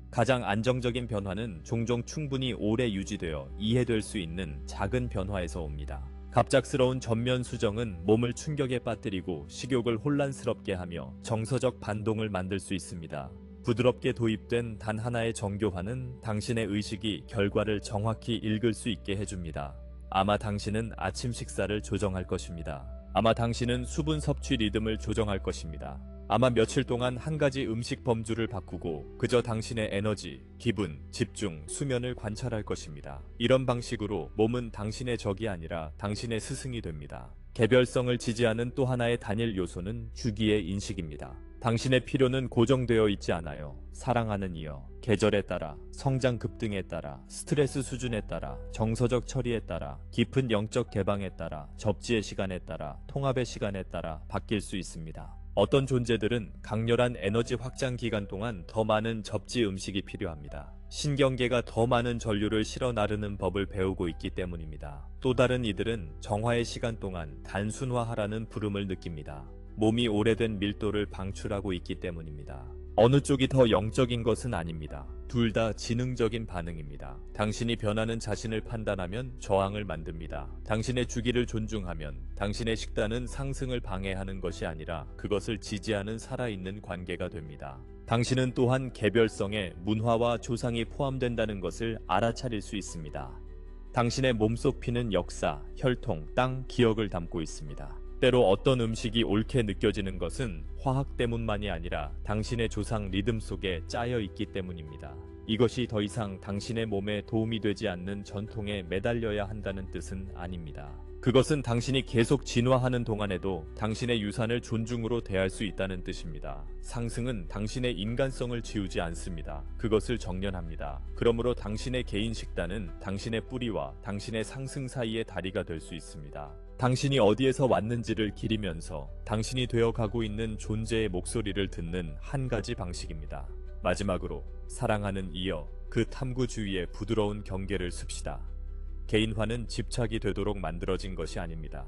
가장 안정적인 변화는 종종 충분히 오래 유지되어 이해될 수 있는 작은 변화에서 옵니다. 갑작스러운 전면 수정은 몸을 충격에 빠뜨리고 식욕을 혼란스럽게 하며 정서적 반동을 만들 수 있습니다. 부드럽게 도입된 단 하나의 정교화는 당신의 의식이 결과를 정확히 읽을 수 있게 해줍니다. 아마 당신은 아침 식사를 조정할 것입니다. 아마 당신은 수분 섭취 리듬을 조정할 것입니다. 아마 며칠 동안 한 가지 음식 범주를 바꾸고 그저 당신의 에너지, 기분, 집중, 수면을 관찰할 것입니다. 이런 방식으로 몸은 당신의 적이 아니라 당신의 스승이 됩니다. 개별성을 지지하는 또 하나의 단일 요소는 주기의 인식입니다. 당신의 필요는 고정되어 있지 않아요. 사랑하는 이여, 계절에 따라, 성장 급등에 따라, 스트레스 수준에 따라, 정서적 처리에 따라, 깊은 영적 개방에 따라, 접지의 시간에 따라, 통합의 시간에 따라 바뀔 수 있습니다. 어떤 존재들은 강렬한 에너지 확장 기간 동안 더 많은 접지 음식이 필요합니다. 신경계가 더 많은 전류를 실어 나르는 법을 배우고 있기 때문입니다. 또 다른 이들은 정화의 시간 동안 단순화하라는 부름을 느낍니다. 몸이 오래된 밀도를 방출하고 있기 때문입니다. 어느 쪽이 더 영적인 것은 아닙니다. 둘 다 지능적인 반응입니다. 당신이 변하는 자신을 판단하면 저항을 만듭니다. 당신의 주기를 존중하면 당신의 식단은 상승을 방해하는 것이 아니라 그것을 지지하는 살아있는 관계가 됩니다. 당신은 또한 개별성에 문화와 조상이 포함된다는 것을 알아차릴 수 있습니다. 당신의 몸속 피는 역사, 혈통, 땅, 기억을 담고 있습니다. 때로 어떤 음식이 옳게 느껴지는 것은 화학 때문만이 아니라 당신의 조상 리듬 속에 짜여 있기 때문입니다. 이것이 더 이상 당신의 몸에 도움이 되지 않는 전통에 매달려야 한다는 뜻은 아닙니다. 그것은 당신이 계속 진화하는 동안에도 당신의 유산을 존중으로 대할 수 있다는 뜻입니다. 상승은 당신의 인간성을 지우지 않습니다. 그것을 정련합니다. 그러므로 당신의 개인 식단은 당신의 뿌리와 당신의 상승 사이의 다리가 될 수 있습니다. 당신이 어디에서 왔는지를 기리면서 당신이 되어가고 있는 존재의 목소리를 듣는 한 가지 방식입니다. 마지막으로 사랑하는 이여, 그 탐구주의의 부드러운 경계를 습시다. 개인화는 집착이 되도록 만들어진 것이 아닙니다.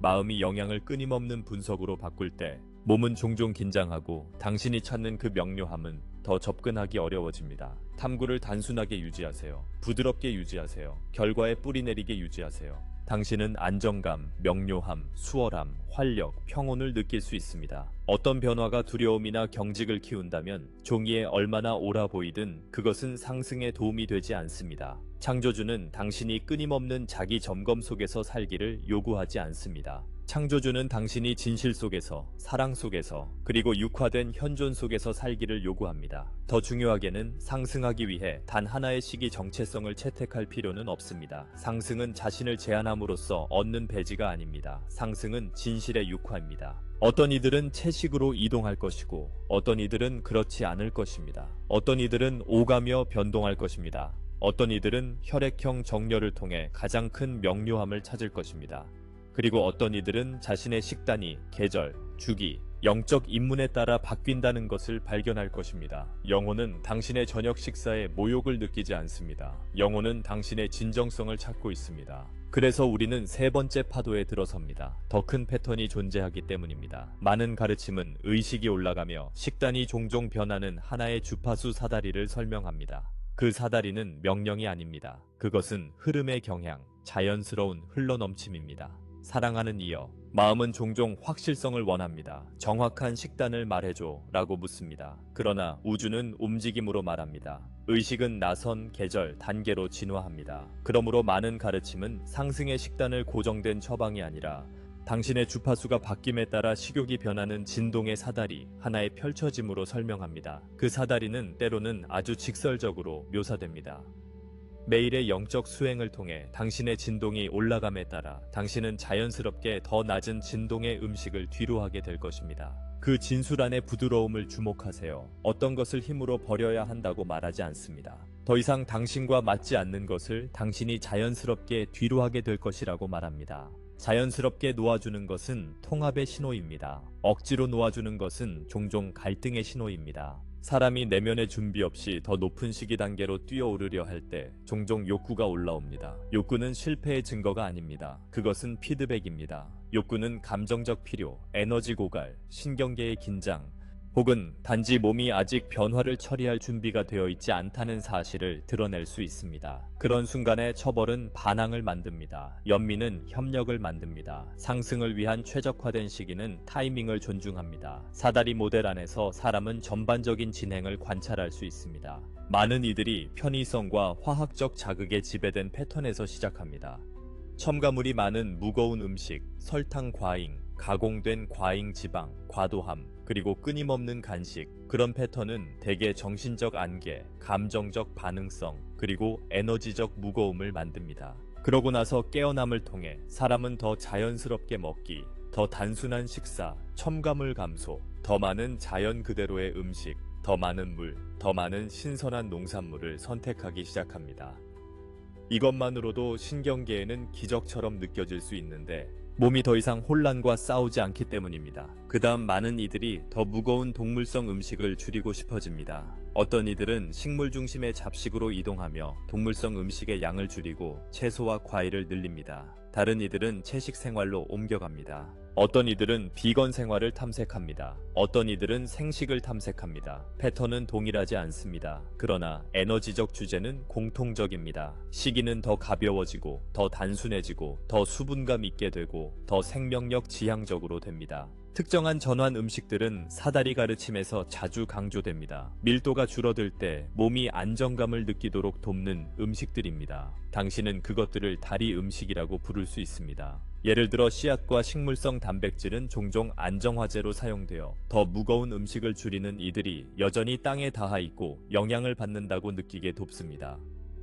마음이 영향을 끊임없는 분석으로 바꿀 때 몸은 종종 긴장하고 당신이 찾는 그 명료함은 더 접근하기 어려워집니다. 탐구를 단순하게 유지하세요. 부드럽게 유지하세요. 결과에 뿌리 내리게 유지하세요. 당신은 안정감, 명료함, 수월함, 활력, 평온을 느낄 수 있습니다. 어떤 변화가 두려움이나 경직을 키운다면 종이에 얼마나 옳아 보이든 그것은 상승에 도움이 되지 않습니다. 창조주는 당신이 끊임없는 자기 점검 속에서 살기를 요구하지 않습니다. 창조주는 당신이 진실 속에서, 사랑 속에서, 그리고 육화된 현존 속에서 살기를 요구합니다. 더 중요하게는 상승하기 위해 단 하나의 시기 정체성을 채택할 필요는 없습니다. 상승은 자신을 제한함으로써 얻는 배지가 아닙니다. 상승은 진실의 육화입니다. 어떤 이들은 채식으로 이동할 것이고 어떤 이들은 그렇지 않을 것입니다. 어떤 이들은 오가며 변동할 것입니다. 어떤 이들은 혈액형 정렬을 통해 가장 큰 명료함을 찾을 것입니다. 그리고 어떤 이들은 자신의 식단이 계절, 주기, 영적 입문에 따라 바뀐다는 것을 발견할 것입니다. 영혼은 당신의 저녁 식사에 모욕을 느끼지 않습니다. 영혼은 당신의 진정성을 찾고 있습니다. 그래서 우리는 세 번째 파도에 들어섭니다. 더 큰 패턴이 존재하기 때문입니다. 많은 가르침은 의식이 올라가며 식단이 종종 변하는 하나의 주파수 사다리를 설명합니다. 그 사다리는 명령이 아닙니다. 그것은 흐름의 경향, 자연스러운 흘러넘침입니다. 사랑하는 이여, 마음은 종종 확실성을 원합니다. 정확한 식단을 말해줘 라고 묻습니다. 그러나 우주는 움직임으로 말합니다. 의식은 나선 계절, 단계로 진화합니다. 그러므로 많은 가르침은 상승의 식단을 고정된 처방이 아니라 당신의 주파수가 바뀜에 따라 식욕이 변하는 진동의 사다리, 하나의 펼쳐짐으로 설명합니다. 그 사다리는 때로는 아주 직설적으로 묘사됩니다. 매일의 영적 수행을 통해 당신의 진동이 올라감에 따라 당신은 자연스럽게 더 낮은 진동의 음식을 뒤로하게 될 것입니다. 그 진술 안의 부드러움을 주목하세요. 어떤 것을 힘으로 버려야 한다고 말하지 않습니다. 더 이상 당신과 맞지 않는 것을 당신이 자연스럽게 뒤로하게 될 것이라고 말합니다. 자연스럽게 놓아주는 것은 통합의 신호입니다. 억지로 놓아주는 것은 종종 갈등의 신호입니다. 사람이 내면의 준비 없이 더 높은 시기 단계로 뛰어오르려 할 때 종종 욕구가 올라옵니다. 욕구는 실패의 증거가 아닙니다. 그것은 피드백입니다. 욕구는 감정적 필요, 에너지 고갈, 신경계의 긴장, 혹은 단지 몸이 아직 변화를 처리할 준비가 되어 있지 않다는 사실을 드러낼 수 있습니다. 그런 순간에 처벌은 반항을 만듭니다. 연민은 협력을 만듭니다. 상승을 위한 최적화된 시기는 타이밍을 존중합니다. 사다리 모델 안에서 사람은 전반적인 진행을 관찰할 수 있습니다. 많은 이들이 편의성과 화학적 자극에 지배된 패턴에서 시작합니다. 첨가물이 많은 무거운 음식, 설탕 과잉, 가공된 과잉 지방, 과도함, 그리고 끊임없는 간식, 그런 패턴은 대개 정신적 안개, 감정적 반응성, 그리고 에너지적 무거움을 만듭니다. 그러고 나서 깨어남을 통해 사람은 더 자연스럽게 먹기, 더 단순한 식사, 첨가물 감소, 더 많은 자연 그대로의 음식, 더 많은 물, 더 많은 신선한 농산물을 선택하기 시작합니다. 이것만으로도 신경계에는 기적처럼 느껴질 수 있는데 몸이 더 이상 혼란과 싸우지 않기 때문입니다. 그 다음 많은 이들이 더 무거운 동물성 음식을 줄이고 싶어집니다. 어떤 이들은 식물 중심의 잡식으로 이동하며 동물성 음식의 양을 줄이고 채소와 과일을 늘립니다. 다른 이들은 채식 생활로 옮겨갑니다. 어떤 이들은 비건 생활을 탐색합니다. 어떤 이들은 생식을 탐색합니다. 패턴은 동일하지 않습니다. 그러나 에너지적 주제는 공통적입니다. 시기는 더 가벼워지고, 더 단순해지고, 더 수분감 있게 되고, 더 생명력 지향적으로 됩니다. 특정한 전환 음식들은 사다리 가르침에서 자주 강조됩니다. 밀도가 줄어들 때 몸이 안정감을 느끼도록 돕는 음식들입니다. 당신은 그것들을 다리 음식이라고 부를 수 있습니다. 예를 들어 씨앗과 식물성 단백질은 종종 안정화제로 사용되어 더 무거운 음식을 줄이는 이들이 여전히 땅에 닿아 있고 영향을 받는다고 느끼게 돕습니다.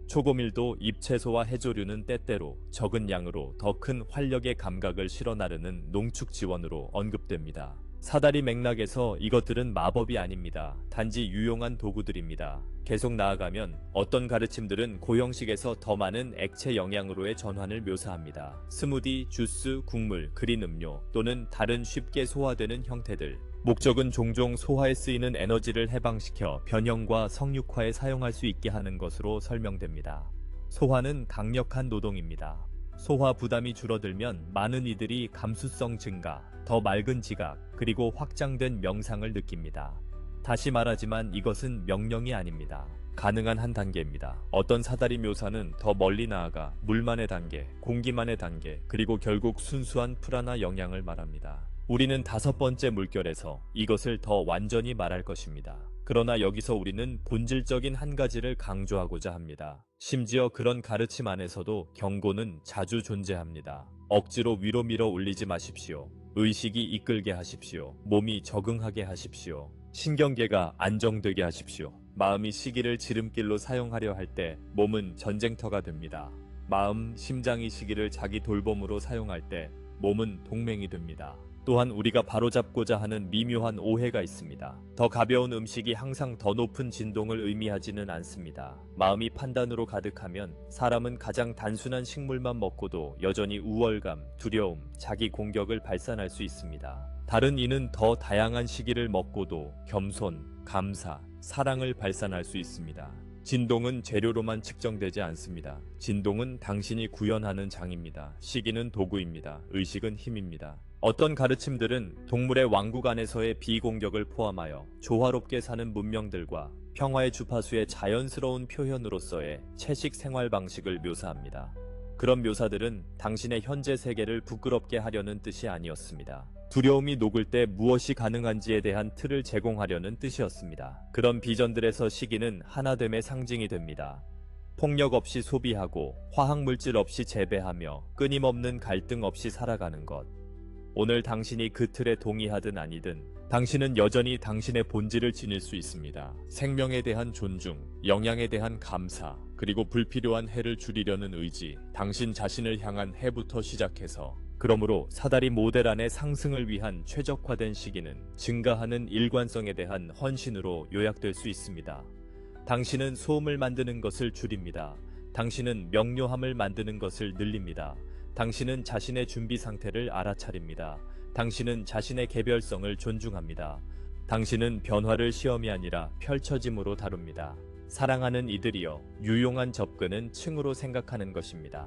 초고밀도 잎채소와 해조류는 때때로 적은 양으로 더 큰 활력의 감각을 실어 나르는 농축 지원으로 언급됩니다. 사다리 맥락에서 이것들은 마법이 아닙니다. 단지 유용한 도구들입니다. 계속 나아가면 어떤 가르침들은 고형식에서 더 많은 액체 영양으로의 전환을 묘사합니다. 스무디, 주스, 국물, 그린 음료 또는 다른 쉽게 소화되는 형태들. 목적은 종종 소화에 쓰이는 에너지를 해방시켜 변형과 성육화에 사용할 수 있게 하는 것으로 설명됩니다. 소화는 강력한 노동입니다. 소화 부담이 줄어들면 많은 이들이 감수성 증가, 더 맑은 지각, 그리고 확장된 명상을 느낍니다. 다시 말하지만 이것은 명령이 아닙니다. 가능한 한 단계입니다. 어떤 사다리 묘사는 더 멀리 나아가 물만의 단계, 공기만의 단계, 그리고 결국 순수한 프라나 영양을 말합니다. 우리는 5번째 물결에서 이것을 더 완전히 말할 것입니다. 그러나 여기서 우리는 본질적인 한 가지를 강조하고자 합니다. 심지어 그런 가르침 안에서도 경고는 자주 존재합니다. 억지로 위로 밀어 올리지 마십시오. 의식이 이끌게 하십시오. 몸이 적응하게 하십시오. 신경계가 안정되게 하십시오. 마음이 시기를 지름길로 사용하려 할 때 몸은 전쟁터가 됩니다. 마음, 심장이 시기를 자기 돌봄으로 사용할 때 몸은 동맹이 됩니다. 또한 우리가 바로잡고자 하는 미묘한 오해가 있습니다. 더 가벼운 음식이 항상 더 높은 진동을 의미하지는 않습니다. 마음이 판단으로 가득하면 사람은 가장 단순한 식물만 먹고도 여전히 우월감, 두려움, 자기 공격을 발산할 수 있습니다. 다른 이는 더 다양한 시기를 먹고도 겸손, 감사, 사랑을 발산할 수 있습니다. 진동은 재료로만 측정되지 않습니다. 진동은 당신이 구현하는 장입니다. 시기는 도구입니다. 의식은 힘입니다. 어떤 가르침들은 동물의 왕국 안에서의 비공격을 포함하여 조화롭게 사는 문명들과 평화의 주파수의 자연스러운 표현으로서의 채식 생활 방식을 묘사합니다. 그런 묘사들은 당신의 현재 세계를 부끄럽게 하려는 뜻이 아니었습니다. 두려움이 녹을 때 무엇이 가능한지에 대한 틀을 제공하려는 뜻이었습니다. 그런 비전들에서 시기는 하나됨의 상징이 됩니다. 폭력 없이 소비하고 화학물질 없이 재배하며 끊임없는 갈등 없이 살아가는 것. 오늘 당신이 그 틀에 동의하든 아니든 당신은 여전히 당신의 본질을 지닐 수 있습니다. 생명에 대한 존중, 영양에 대한 감사, 그리고 불필요한 해를 줄이려는 의지, 당신 자신을 향한 해부터 시작해서 그러므로 사다리 모델 안의 상승을 위한 최적화된 시기는 증가하는 일관성에 대한 헌신으로 요약될 수 있습니다. 당신은 소음을 만드는 것을 줄입니다. 당신은 명료함을 만드는 것을 늘립니다. 당신은 자신의 준비 상태를 알아차립니다. 당신은 자신의 개별성을 존중합니다. 당신은 변화를 시험이 아니라 펼쳐짐으로 다룹니다. 사랑하는 이들이여, 유용한 접근은 층으로 생각하는 것입니다.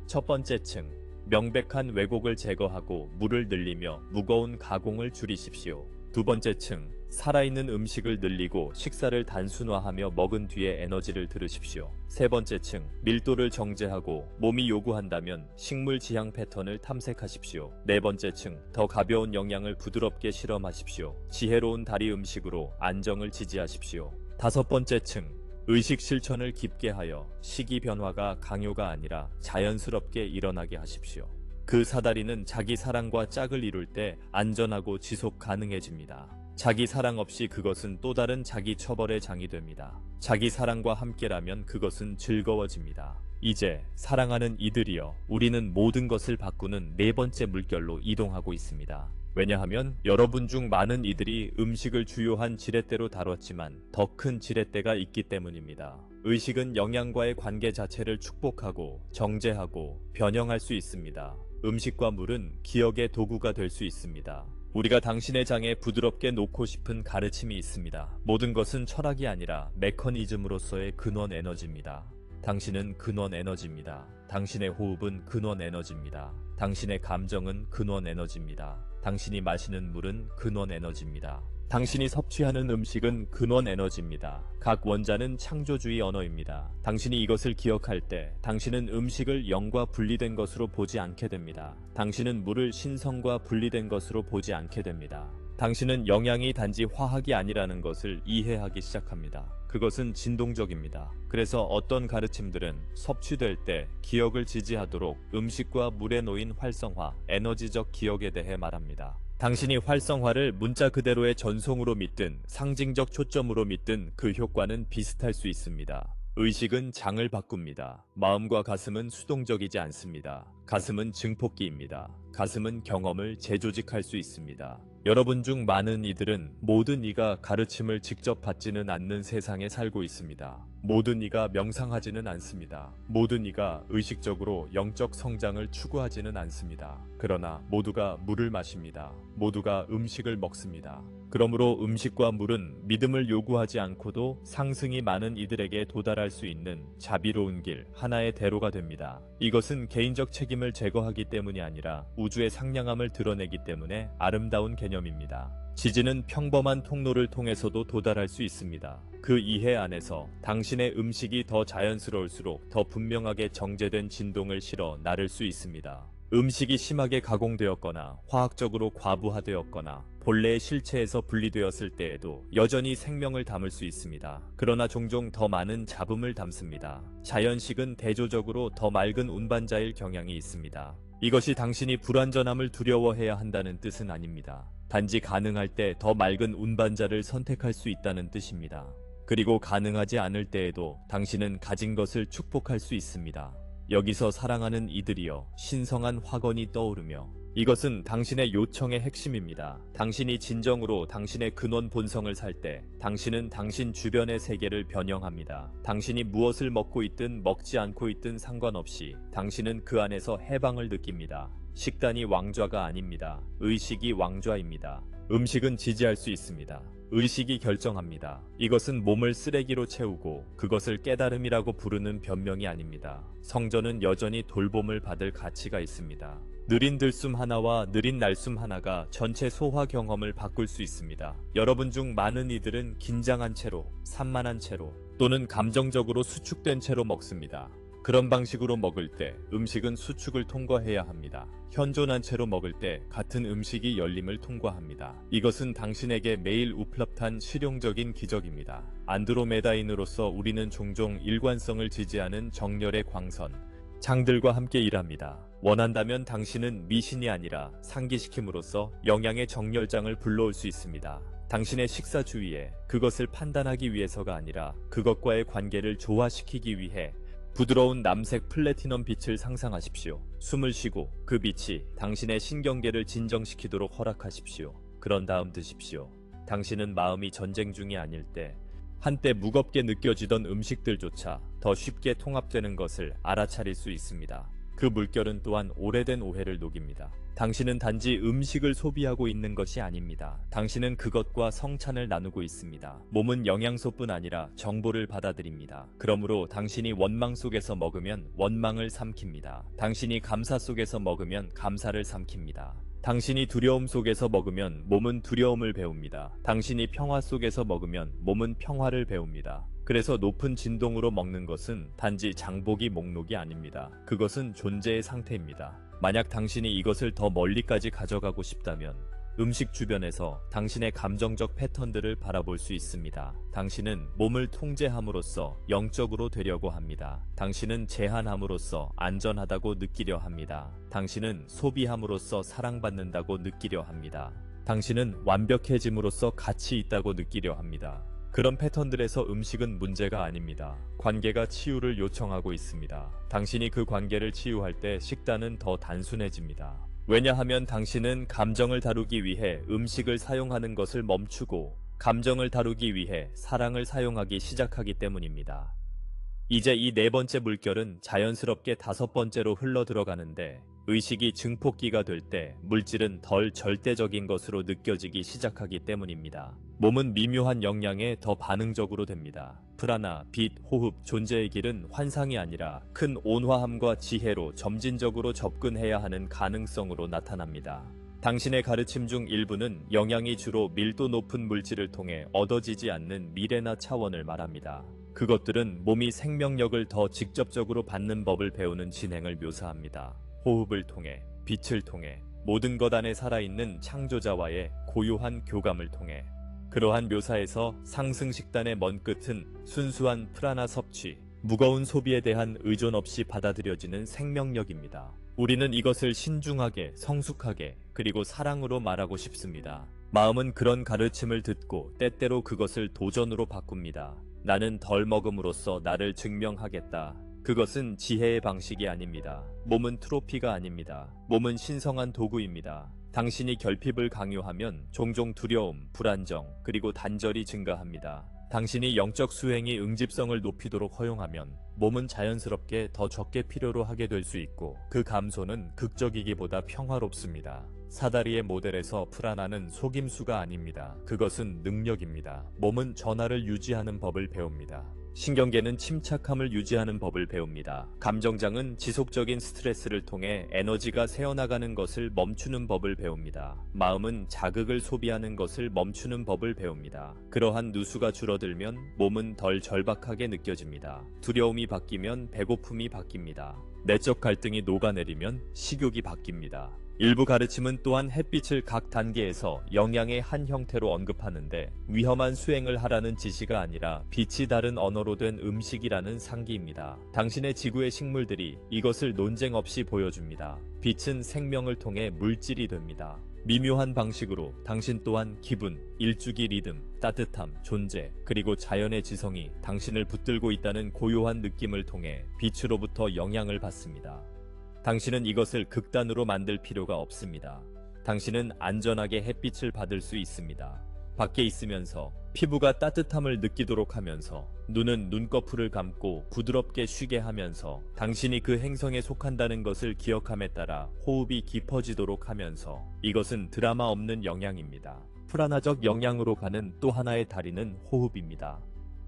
첫 번째 층, 명백한 왜곡을 제거하고 물을 늘리며 무거운 가공을 줄이십시오. 두 번째 층, 살아있는 음식을 늘리고 식사를 단순화하며 먹은 뒤에 에너지를 들으십시오. 세 번째 층, 밀도를 정제하고 몸이 요구한다면 식물 지향 패턴을 탐색하십시오. 네 번째 층, 더 가벼운 영양을 부드럽게 실험하십시오. 지혜로운 다리 음식으로 안정을 지지하십시오. 다섯 번째 층, 의식 실천을 깊게 하여 시기 변화가 강요가 아니라 자연스럽게 일어나게 하십시오. 그 사다리는 자기 사랑과 짝을 이룰 때 안전하고 지속 가능해집니다. 자기 사랑 없이 그것은 또 다른 자기 처벌의 장이 됩니다. 자기 사랑과 함께라면 그것은 즐거워집니다. 이제 사랑하는 이들이여, 우리는 모든 것을 바꾸는 네 번째 물결로 이동하고 있습니다. 왜냐하면 여러분 중 많은 이들이 음식을 주요한 지렛대로 다뤘지만 더 큰 지렛대가 있기 때문입니다. 의식은 영양과의 관계 자체를 축복하고 정제하고 변형할 수 있습니다. 음식과 물은 기억의 도구가 될 수 있습니다. 우리가 당신의 장에 부드럽게 놓고 싶은 가르침이 있습니다. 모든 것은 철학이 아니라 메커니즘으로서의 근원 에너지입니다. 당신은 근원 에너지입니다. 당신의 호흡은 근원 에너지입니다. 당신의 감정은 근원 에너지입니다. 당신이 마시는 물은 근원 에너지입니다. 당신이 섭취하는 음식은 근원 에너지입니다. 각 원자는 창조주의 언어입니다. 당신이 이것을 기억할 때 당신은 음식을 영과 분리된 것으로 보지 않게 됩니다. 당신은 물을 신성과 분리된 것으로 보지 않게 됩니다. 당신은 영양이 단지 화학이 아니라는 것을 이해하기 시작합니다. 그것은 진동적입니다. 그래서 어떤 가르침들은 섭취될 때 기억을 지지하도록 음식과 물에 놓인 활성화, 에너지적 기억에 대해 말합니다. 당신이 활성화를 문자 그대로의 전송으로 믿든 상징적 초점으로 믿든 그 효과는 비슷할 수 있습니다. 의식은 장을 바꿉니다. 마음과 가슴은 수동적이지 않습니다. 가슴은 증폭기입니다. 가슴은 경험을 재조직할 수 있습니다. 여러분 중 많은 이들은 모든 이가 가르침을 직접 받지는 않는 세상에 살고 있습니다. 모든 이가 명상하지는 않습니다. 모든 이가 의식적으로 영적 성장을 추구하지는 않습니다. 그러나 모두가 물을 마십니다. 모두가 음식을 먹습니다. 그러므로 음식과 물은 믿음을 요구하지 않고도 상승이 많은 이들에게 도달할 수 있는 자비로운 길, 하나의 대로가 됩니다. 이것은 개인적 책임을 제거하기 때문이 아니라 우주의 상냥함을 드러내기 때문에 아름다운 개념입니다. 지지는 평범한 통로를 통해서도 도달할 수 있습니다. 그 이해 안에서 당신의 음식이 더 자연스러울수록 더 분명하게 정제된 진동을 실어 나를 수 있습니다. 음식이 심하게 가공되었거나 화학적으로 과부하되었거나 본래의 실체에서 분리되었을 때에도 여전히 생명을 담을 수 있습니다. 그러나 종종 더 많은 잡음을 담습니다. 자연식은 대조적으로 더 맑은 운반자일 경향이 있습니다. 이것이 당신이 불완전함을 두려워해야 한다는 뜻은 아닙니다. 단지 가능할 때 더 맑은 운반자를 선택할 수 있다는 뜻입니다. 그리고 가능하지 않을 때에도 당신은 가진 것을 축복할 수 있습니다. 여기서 사랑하는 이들이여 신성한 확언이 떠오르며 이것은 당신의 요청의 핵심입니다. 당신이 진정으로 당신의 근원 본성을 살 때 당신은 당신 주변의 세계를 변형합니다. 당신이 무엇을 먹고 있든 먹지 않고 있든 상관없이 당신은 그 안에서 해방을 느낍니다. 식단이 왕좌가 아닙니다. 의식이 왕좌입니다. 음식은 지지할 수 있습니다. 의식이 결정합니다. 이것은 몸을 쓰레기로 채우고 그것을 깨달음이라고 부르는 변명이 아닙니다. 성전은 여전히 돌봄을 받을 가치가 있습니다. 느린 들숨 하나와 느린 날숨 하나가 전체 소화 경험을 바꿀 수 있습니다. 여러분 중 많은 이들은 긴장한 채로, 산만한 채로 또는 감정적으로 수축된 채로 먹습니다. 그런 방식으로 먹을 때 음식은 수축을 통과해야 합니다. 현존한 채로 먹을 때 같은 음식이 열림을 통과합니다. 이것은 당신에게 매일 우플랍탄 실용적인 기적입니다. 안드로메다인으로서 우리는 종종 일관성을 지지하는 정렬의 광선, 장들과 함께 일합니다. 원한다면 당신은 미신이 아니라 상기시킴으로써 영양의 정렬장을 불러올 수 있습니다. 당신의 식사 주위에 그것을 판단하기 위해서가 아니라 그것과의 관계를 조화시키기 위해 부드러운 남색 플래티넘 빛을 상상하십시오. 숨을 쉬고 그 빛이 당신의 신경계를 진정시키도록 허락하십시오. 그런 다음 드십시오. 당신은 마음이 전쟁 중이 아닐 때 한때 무겁게 느껴지던 음식들조차 더 쉽게 통합되는 것을 알아차릴 수 있습니다. 그 물결은 또한 오래된 오해를 녹입니다. 당신은 단지 음식을 소비하고 있는 것이 아닙니다. 당신은 그것과 성찬을 나누고 있습니다. 몸은 영양소뿐 아니라 정보를 받아들입니다. 그러므로 당신이 원망 속에서 먹으면 원망을 삼킵니다. 당신이 감사 속에서 먹으면 감사를 삼킵니다. 당신이 두려움 속에서 먹으면 몸은 두려움을 배웁니다. 당신이 평화 속에서 먹으면 몸은 평화를 배웁니다. 그래서 높은 진동으로 먹는 것은 단지 장보기 목록이 아닙니다. 그것은 존재의 상태입니다. 만약 당신이 이것을 더 멀리까지 가져가고 싶다면 음식 주변에서 당신의 감정적 패턴들을 바라볼 수 있습니다. 당신은 몸을 통제함으로써 영적으로 되려고 합니다. 당신은 제한함으로써 안전하다고 느끼려 합니다. 당신은 소비함으로써 사랑받는다고 느끼려 합니다. 당신은 완벽해짐으로써 가치 있다고 느끼려 합니다. 그런 패턴들에서 음식은 문제가 아닙니다. 관계가 치유를 요청하고 있습니다. 당신이 그 관계를 치유할 때 식단은 더 단순해집니다. 왜냐하면 당신은 감정을 다루기 위해 음식을 사용하는 것을 멈추고 감정을 다루기 위해 사랑을 사용하기 시작하기 때문입니다. 이제 이 네 번째 물결은 자연스럽게 다섯 번째로 흘러 들어가는데 의식이 증폭기가 될 때 물질은 덜 절대적인 것으로 느껴지기 시작하기 때문입니다. 몸은 미묘한 영향에 더 반응적으로 됩니다. 프라나, 빛, 호흡, 존재의 길은 환상이 아니라 큰 온화함과 지혜로 점진적으로 접근해야 하는 가능성으로 나타납니다. 당신의 가르침 중 일부는 영향이 주로 밀도 높은 물질을 통해 얻어지지 않는 미래나 차원을 말합니다. 그것들은 몸이 생명력을 더 직접적으로 받는 법을 배우는 진행을 묘사합니다. 호흡을 통해, 빛을 통해, 모든 것 안에 살아있는 창조자와의 고요한 교감을 통해. 그러한 묘사에서 상승 식단의 먼 끝은 순수한 프라나 섭취, 무거운 소비에 대한 의존 없이 받아들여지는 생명력입니다. 우리는 이것을 신중하게, 성숙하게, 그리고 사랑으로 말하고 싶습니다. 마음은 그런 가르침을 듣고 때때로 그것을 도전으로 바꿉니다. 나는 덜 먹음으로써 나를 증명하겠다. 그것은 지혜의 방식이 아닙니다. 몸은 트로피가 아닙니다. 몸은 신성한 도구입니다. 당신이 결핍을 강요하면 종종 두려움, 불안정, 그리고 단절이 증가합니다. 당신이 영적 수행이 응집성을 높이도록 허용하면 몸은 자연스럽게 더 적게 필요로 하게 될 수 있고 그 감소는 극적이기보다 평화롭습니다. 사다리의 모델에서 프라나는 속임수가 아닙니다. 그것은 능력입니다. 몸은 전하를 유지하는 법을 배웁니다. 신경계는 침착함을 유지하는 법을 배웁니다. 감정장은 지속적인 스트레스를 통해 에너지가 새어나가는 것을 멈추는 법을 배웁니다. 마음은 자극을 소비하는 것을 멈추는 법을 배웁니다. 그러한 누수가 줄어들면 몸은 덜 절박하게 느껴집니다. 두려움이 바뀌면 배고픔이 바뀝니다. 내적 갈등이 녹아내리면 식욕이 바뀝니다. 일부 가르침은 또한 햇빛을 각 단계에서 영양의 한 형태로 언급하는데 위험한 수행을 하라는 지시가 아니라 빛이 다른 언어로 된 음식이라는 상기입니다. 당신의 지구의 식물들이 이것을 논쟁 없이 보여줍니다. 빛은 생명을 통해 물질이 됩니다. 미묘한 방식으로 당신 또한 기분, 일주기 리듬, 따뜻함, 존재, 그리고 자연의 지성이 당신을 붙들고 있다는 고요한 느낌을 통해 빛으로부터 영향을 받습니다. 당신은 이것을 극단으로 만들 필요가 없습니다. 당신은 안전하게 햇빛을 받을 수 있습니다. 밖에 있으면서 피부가 따뜻함을 느끼도록 하면서 눈은 눈꺼풀을 감고 부드럽게 쉬게 하면서 당신이 그 행성에 속한다는 것을 기억함에 따라 호흡이 깊어지도록 하면서 이것은 드라마 없는 영향입니다. 프라나적 영향으로 가는 또 하나의 다리는 호흡입니다.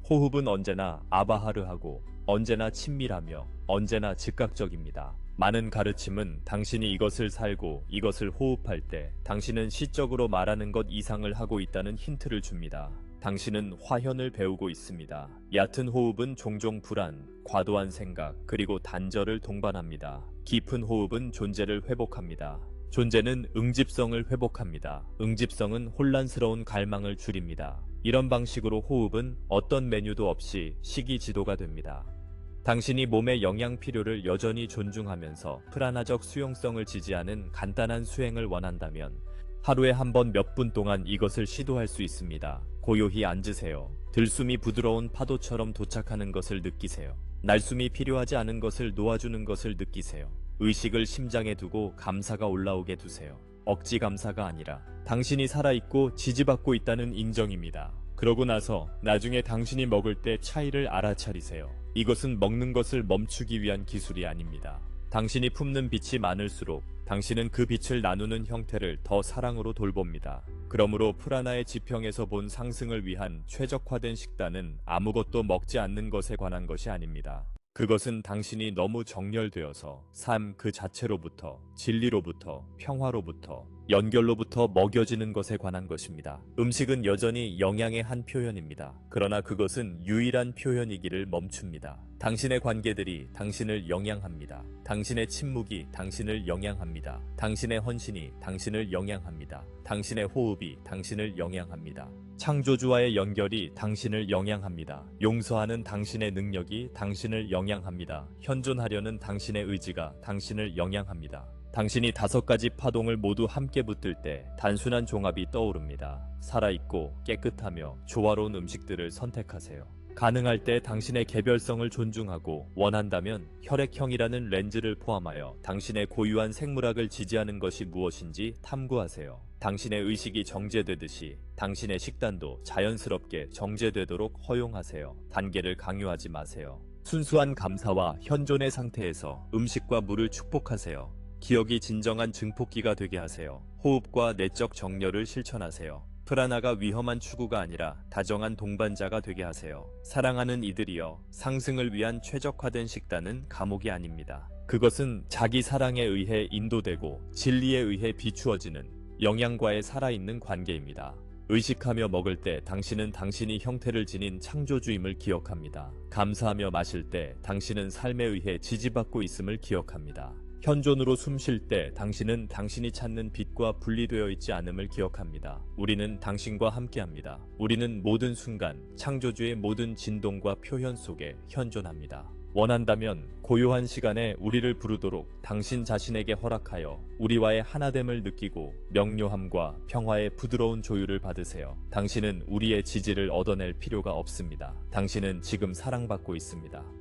호흡은 언제나 아바하르하고 언제나 친밀하며 언제나 즉각적입니다. 많은 가르침은 당신이 이것을 살고 이것을 호흡할 때 당신은 시적으로 말하는 것 이상을 하고 있다는 힌트를 줍니다. 당신은 화현을 배우고 있습니다. 얕은 호흡은 종종 불안, 과도한 생각, 그리고 단절을 동반합니다. 깊은 호흡은 존재를 회복합니다. 존재는 응집성을 회복합니다. 응집성은 혼란스러운 갈망을 줄입니다. 이런 방식으로 호흡은 어떤 메뉴도 없이 식이 지도가 됩니다. 당신이 몸의 영양 필요를 여전히 존중하면서 프라나적 수용성을 지지하는 간단한 수행을 원한다면 하루에 한 번 몇 분 동안 이것을 시도할 수 있습니다. 고요히 앉으세요. 들숨이 부드러운 파도처럼 도착하는 것을 느끼세요. 날숨이 필요하지 않은 것을 놓아주는 것을 느끼세요. 의식을 심장에 두고 감사가 올라오게 두세요. 억지 감사가 아니라 당신이 살아있고 지지받고 있다는 인정입니다. 그러고 나서 나중에 당신이 먹을 때 차이를 알아차리세요. 이것은 먹는 것을 멈추기 위한 기술이 아닙니다. 당신이 품는 빛이 많을수록 당신은 그 빛을 나누는 형태를 더 사랑으로 돌봅니다. 그러므로 프라나의 지평에서 본 상승을 위한 최적화된 식단은 아무것도 먹지 않는 것에 관한 것이 아닙니다. 그것은 당신이 너무 정렬되어서 삶 그 자체로부터, 진리로부터, 평화로부터, 연결로부터 먹여지는 것에 관한 것입니다. 음식은 여전히 영양의 한 표현입니다. 그러나 그것은 유일한 표현이기를 멈춥니다. 당신의 관계들이 당신을 영향합니다. 당신의 침묵이 당신을 영향합니다. 당신의 헌신이 당신을 영향합니다. 당신의 호흡이 당신을 영향합니다. 창조주와의 연결이 당신을 영향합니다. 용서하는 당신의 능력이 당신을 영향합니다. 현존하려는 당신의 의지가 당신을 영향합니다. 당신이 5가지 파동을 모두 함께 붙들 때 단순한 종합이 떠오릅니다. 살아있고 깨끗하며 조화로운 음식들을 선택하세요. 가능할 때 당신의 개별성을 존중하고 원한다면 혈액형이라는 렌즈를 포함하여 당신의 고유한 생물학을 지지하는 것이 무엇인지 탐구하세요. 당신의 의식이 정제되듯이 당신의 식단도 자연스럽게 정제되도록 허용하세요. 단계를 강요하지 마세요. 순수한 감사와 현존의 상태에서 음식과 물을 축복하세요. 기억이 진정한 증폭기가 되게 하세요. 호흡과 내적 정렬을 실천하세요. 프라나가 위험한 추구가 아니라 다정한 동반자가 되게 하세요. 사랑하는 이들이여, 상승을 위한 최적화된 식단은 감옥이 아닙니다. 그것은 자기 사랑에 의해 인도되고 진리에 의해 비추어지는 영양과의 살아있는 관계입니다. 의식하며 먹을 때 당신은 당신이 형태를 지닌 창조주임을 기억합니다. 감사하며 마실 때 당신은 삶에 의해 지지받고 있음을 기억합니다. 현존으로 숨 쉴 때 당신은 당신이 찾는 빛과 분리되어 있지 않음을 기억합니다. 우리는 당신과 함께합니다. 우리는 모든 순간, 창조주의 모든 진동과 표현 속에 현존합니다. 원한다면 고요한 시간에 우리를 부르도록 당신 자신에게 허락하여 우리와의 하나됨을 느끼고 명료함과 평화의 부드러운 조율을 받으세요. 당신은 우리의 지지를 얻어낼 필요가 없습니다. 당신은 지금 사랑받고 있습니다.